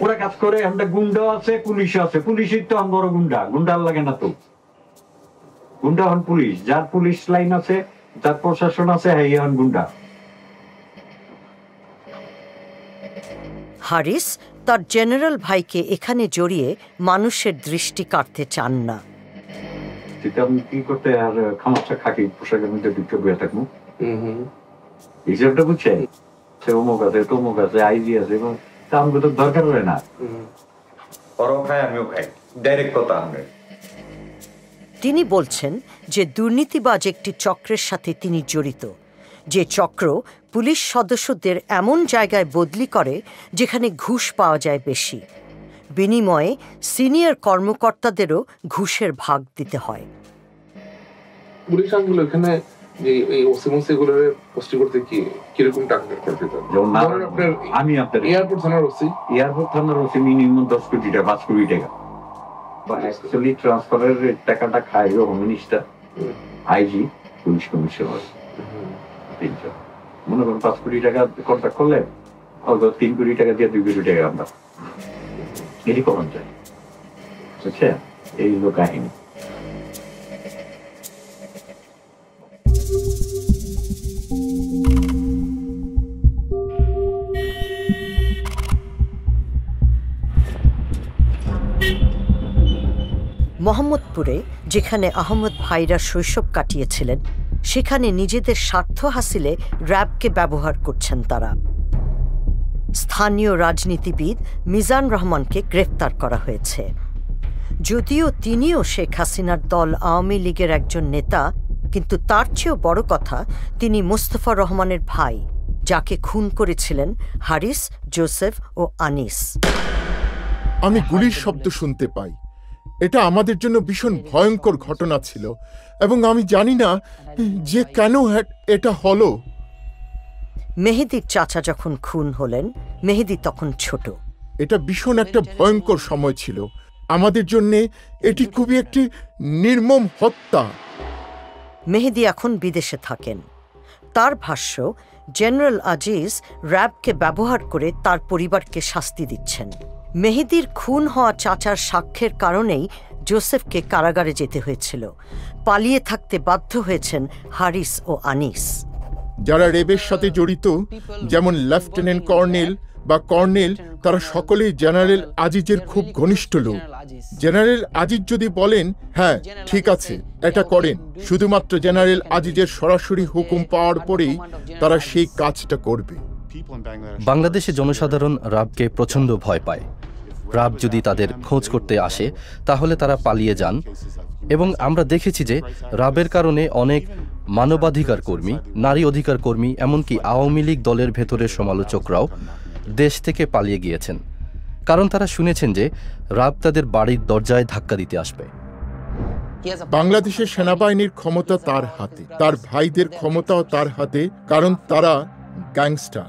ওরা কাজ করে, আমরা গুন্ডা আছে, পুলিশ আছে, পুলিশের তো বড় গুন্ডা, গুন্ডার লাগে না তো। গুন্ডা হন পুলিশ, যার পুলিশ লাইন আছে, যার প্রশাসন আছে, হ্যাঁ হন গুন্ডা। হারিস তার জেনারেল ভাইকে এখানে জড়িয়ে মানুষের দৃষ্টি কাটতে চান না। আমি কি করতে আর খামাচ্ছা খাকি পোশাকের মধ্যে ঢুকে বয়ে থাকবো, হিসাবটা বুঝছে? সে অমুক আছে, তমুক আছে, আইজি আছে, এবং আমাকে তো দরকার হয় না। ওরাও খায়, আমিও খাই, ডাইরেক্ট কথা। আমরা তিনি বলছেন যে দুর্নীতিবাজ একটি চক্রের সাথে তিনি জড়িত, যে চক্র পুলিশ সদস্যদের এমন জায়গায় বদলি করে যেখানে ঘুষ পাওয়া যায় বেশি, বিনিময়ে সিনিয়র কর্মকর্তাদেরও ঘুষের ভাগ দিতে হয়। পুলিশ আঙ্গুল এখানে যে এই ওসিমোসিগুলোর পোস্ট করতে কিরকম টাকা করতে দিত? আমি আপনার এয়ারপোর্ট থানার ওসি মিনিমাম 10 কোটি টাকা, 5 কোটি টাকা। অ্যাকচুয়ালি ট্রান্সফারের টাকাটা খায় home minister, IG, police commissioner, তিনজন। মনে করেন 5 কোটি টাকা কন্ট্রাক্ট করলে 3 কোটি টাকা দিয়ে 2 কোটি টাকা আমরা এটি কখন চাই, বুঝছেন? এই হলো কাহিনী। মোহাম্মদপুরে, যেখানে আহমদ ভাইরা শৈশব কাটিয়েছিলেন, সেখানে নিজেদের স্বার্থ হাসিলে র্যাবকে ব্যবহার করছেন তারা। স্থানীয় রাজনীতিবিদ মিজান রহমানকে গ্রেফতার করা হয়েছে। যদিও তিনিও শেখ হাসিনার দল আওয়ামী লীগের একজন নেতা, কিন্তু তার চেয়েও বড় কথা, তিনি মোস্তফা রহমানের ভাই, যাকে খুন করেছিলেন হারিস, জোসেফ ও আনিস। আমি গুলির শব্দ শুনতে পাই। এটা আমাদের জন্য ভীষণ ভয়ঙ্কর ঘটনা ছিল, এবং আমি জানি না যে কেন এটা হলো। মেহেদীর চাচা যখন খুন হলেন, মেহেদী তখন ছোট। এটা ভীষণ একটা ভয়ঙ্কর সময় ছিল আমাদের জন্য। এটি খুবই একটি নির্মম হত্যা। মেহেদী এখন বিদেশে থাকেন। তার ভাষ্য, জেনারেল আজিজ র্যাবকে ব্যবহার করে তার পরিবারকে শাস্তি দিচ্ছেন। মেহেদীর খুন হওয়া চাচার সাক্ষ্যের কারণেই জোসেফকে কারাগারে যেতে হয়েছিল। পালিয়ে থাকতে বাধ্য হয়েছেন হারিস ও আনিস। যারা রেবের সাথে জড়িত, যেমন লেফটেন্যান্ট কর্নেল বা কর্নেল, তারা সকলেই জেনারেল আজিজের খুব ঘনিষ্ঠ লোক। জেনারেল আজিজ যদি বলেন হ্যাঁ ঠিক আছে এটা করেন, শুধুমাত্র জেনারেল আজিজের সরাসরি হুকুম পাওয়ার পরেই তারা সেই কাজটা করবে। বাংলাদেশে জনসাধারণ র্যাবকে প্রচণ্ড ভয় পায়। র্যাব যদি তাদের খোঁজ করতে আসে তাহলে তারা পালিয়ে যান, এবং আমরা দেখেছি যে র্যাবের কারণে অনেক মানবাধিকার কর্মী, নারী অধিকার কর্মী, এমনকি আওয়ামী লীগ দলের ভেতরের সমালোচকরাও দেশ থেকে পালিয়ে গিয়েছেন, কারণ তারা শুনেছেন যে র্যাব তাদের বাড়ির দরজায় ধাক্কা দিতে আসবে। বাংলাদেশের সেনাবাহিনীর ক্ষমতা তার হাতে, তার ভাইদের ক্ষমতাও তার হাতে, কারণ তারা গ্যাংস্টার,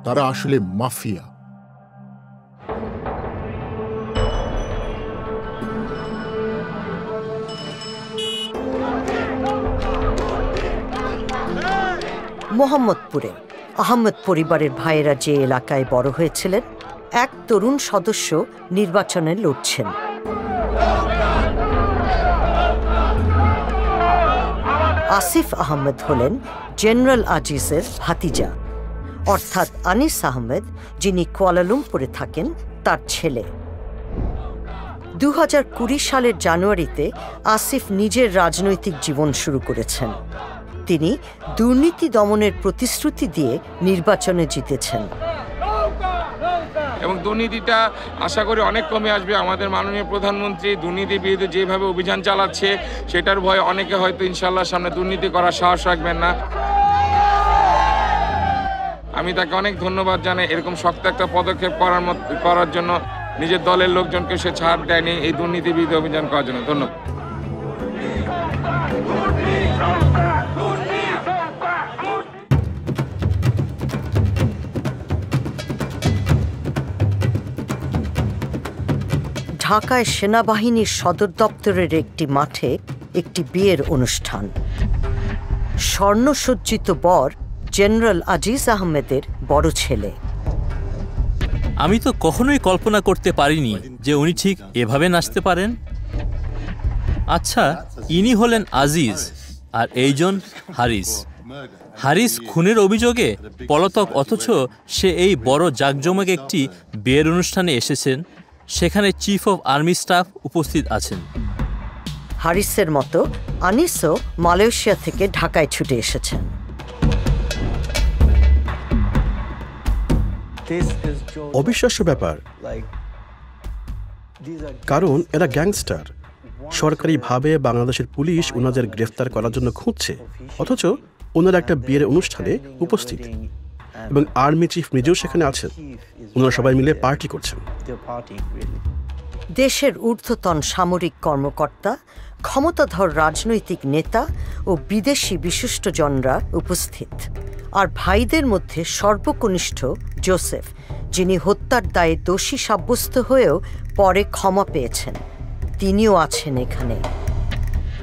তারা আসলে মাফিয়া। মোহাম্মদপুরে আহমেদ পরিবারের ভাইয়েরা যে এলাকায় বড় হয়েছিলেন, এক তরুণ সদস্য নির্বাচনে লড়ছেন। আসিফ আহমেদ হলেন জেনারেল আজিজের ভাতিজা, অর্থাৎ আনিস আহমেদ, যিনি কুয়ালালামপুরে থাকেন, তার ছেলে। 2020 সালের জানুয়ারিতে আসিফ নিজের রাজনৈতিক জীবন শুরু করেছেন। তিনি দুর্নীতি দমনের প্রতিশ্রুতি দিয়ে নির্বাচনে জিতেছেন। এবং দুর্নীতিটা আশা করি অনেক কমে আসবে। আমাদের মাননীয় প্রধানমন্ত্রী দুর্নীতির বিরুদ্ধে যেভাবে অভিযান চালাচ্ছে, সেটার ভয়ে অনেকে হয়তো ইনশাল্লাহ সামনে দুর্নীতি করার সাহস রাখবেন না। আমি তাকে অনেক ধন্যবাদ জানাই এরকম শক্ত একটা পদক্ষেপ করার জন্য। নিজের দলের লোকজনকে সে ছাড় দেয়নি এই দুর্নীতি বিরোধী অভিযান করার জন্য। ধন্যবাদ। ঢাকায় সেনাবাহিনীর সদর দপ্তরের একটি মাঠে একটি বিয়ের অনুষ্ঠান। স্বর্ণসজ্জিত বর জেনারেল আজিজ আহমেদের বড় ছেলে। আমি তো কখনোই কল্পনা করতে পারিনি যে উনি ঠিক এভাবে নাচতে পারেন। আচ্ছা, ইনি হলেন আজিজ আর এইজন হারিস। হারিস খুনের অভিযোগে পলাতক, অথচ সে এই বড় জাঁকজমক একটি বিয়ের অনুষ্ঠানে এসেছেন। সেখানে চিফ অফ আর্মি স্টাফ উপস্থিত আছেন। হারিসের মতো আনিসও মালয়েশিয়া থেকে ঢাকায় ছুটে এসেছেন। অবিশ্বাস্য ব্যাপার, কারণ এরা গ্যাংস্টার। সরকারিভাবে বাংলাদেশের পুলিশ ওনাদের গ্রেফতার করার জন্য খুঁজছে, অথচ ওনারা একটা বিয়ের অনুষ্ঠানে উপস্থিত এবং আর্মি চিফ নিজেও সেখানে আছেন। ওনারা সবাই মিলে পার্টি করছেন। দেশের ঊর্ধ্বতন সামরিক কর্মকর্তা, ক্ষমতাধর রাজনৈতিক নেতা ও বিদেশি বিশিষ্টজনরা উপস্থিত। আর ভাইদের মধ্যে সর্বকনিষ্ঠ জোসেফ, যিনি হত্যার দায়ে দোষী সাব্যস্ত হয়েও পরে ক্ষমা পেয়েছেন, তিনিও আছেন এখানে।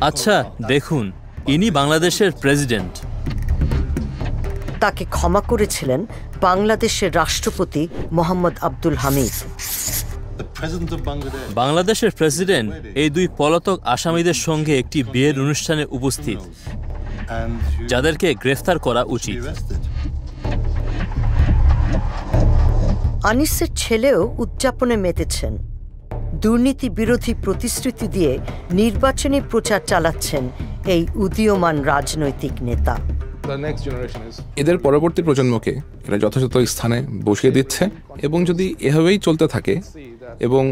আচ্ছা দেখুন, ইনি বাংলাদেশের প্রেসিডেন্ট। তাকে ক্ষমা করেছিলেন বাংলাদেশের রাষ্ট্রপতি মোহাম্মদ আব্দুল হামিদ। বাংলাদেশের প্রেসিডেন্ট এই দুই পলাতক আসামিদের সঙ্গে একটি বিয়ের অনুষ্ঠানে উপস্থিত, যাদেরকে গ্রেফতার করা উচিত। আনিসের ছেলেও উদযাপনে মেতেছেন। দুর্নীতি বিরোধী প্রতিশ্রুতি দিয়ে নির্বাচনী প্রচার চালাচ্ছেন এই উদীয়মান রাজনৈতিক নেতা। এদের পরবর্তী প্রজন্মকে এরা যথাযথ স্থানে বসিয়ে দিচ্ছে, এবং যদি এভাবেই চলতে থাকে এবং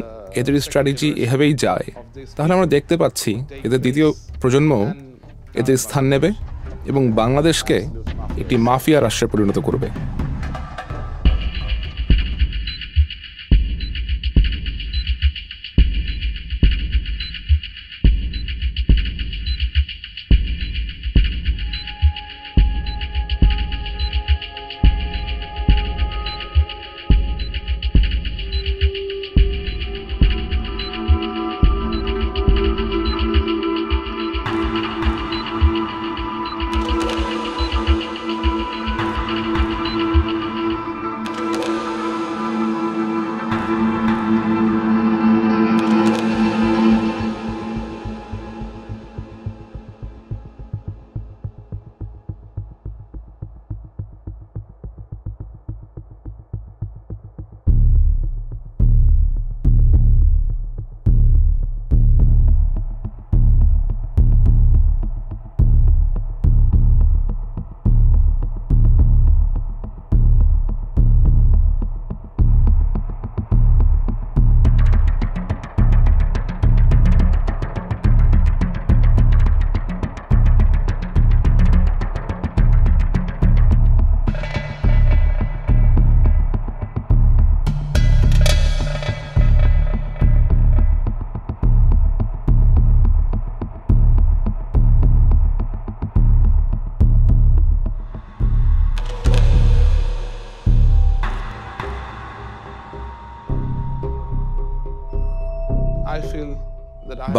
এদের স্ট্র্যাটেজি এভাবেই যায়, তাহলে আমরা দেখতে পাচ্ছি এদের দ্বিতীয় প্রজন্ম এদের স্থান নেবে এবং বাংলাদেশকে একটি মাফিয়া রাষ্ট্রে পরিণত করবে।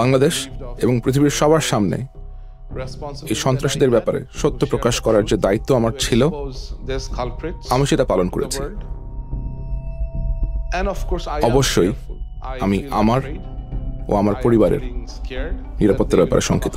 বাংলাদেশ এবং পৃথিবীর সবার সামনে এই সন্ত্রাসীদের ব্যাপারে সত্য প্রকাশ করার যে দায়িত্ব আমার ছিল, আমি সেটা পালন করেছি। অবশ্যই আমি আমার ও আমার পরিবারের নিরাপত্তার ব্যাপারে শঙ্কিত।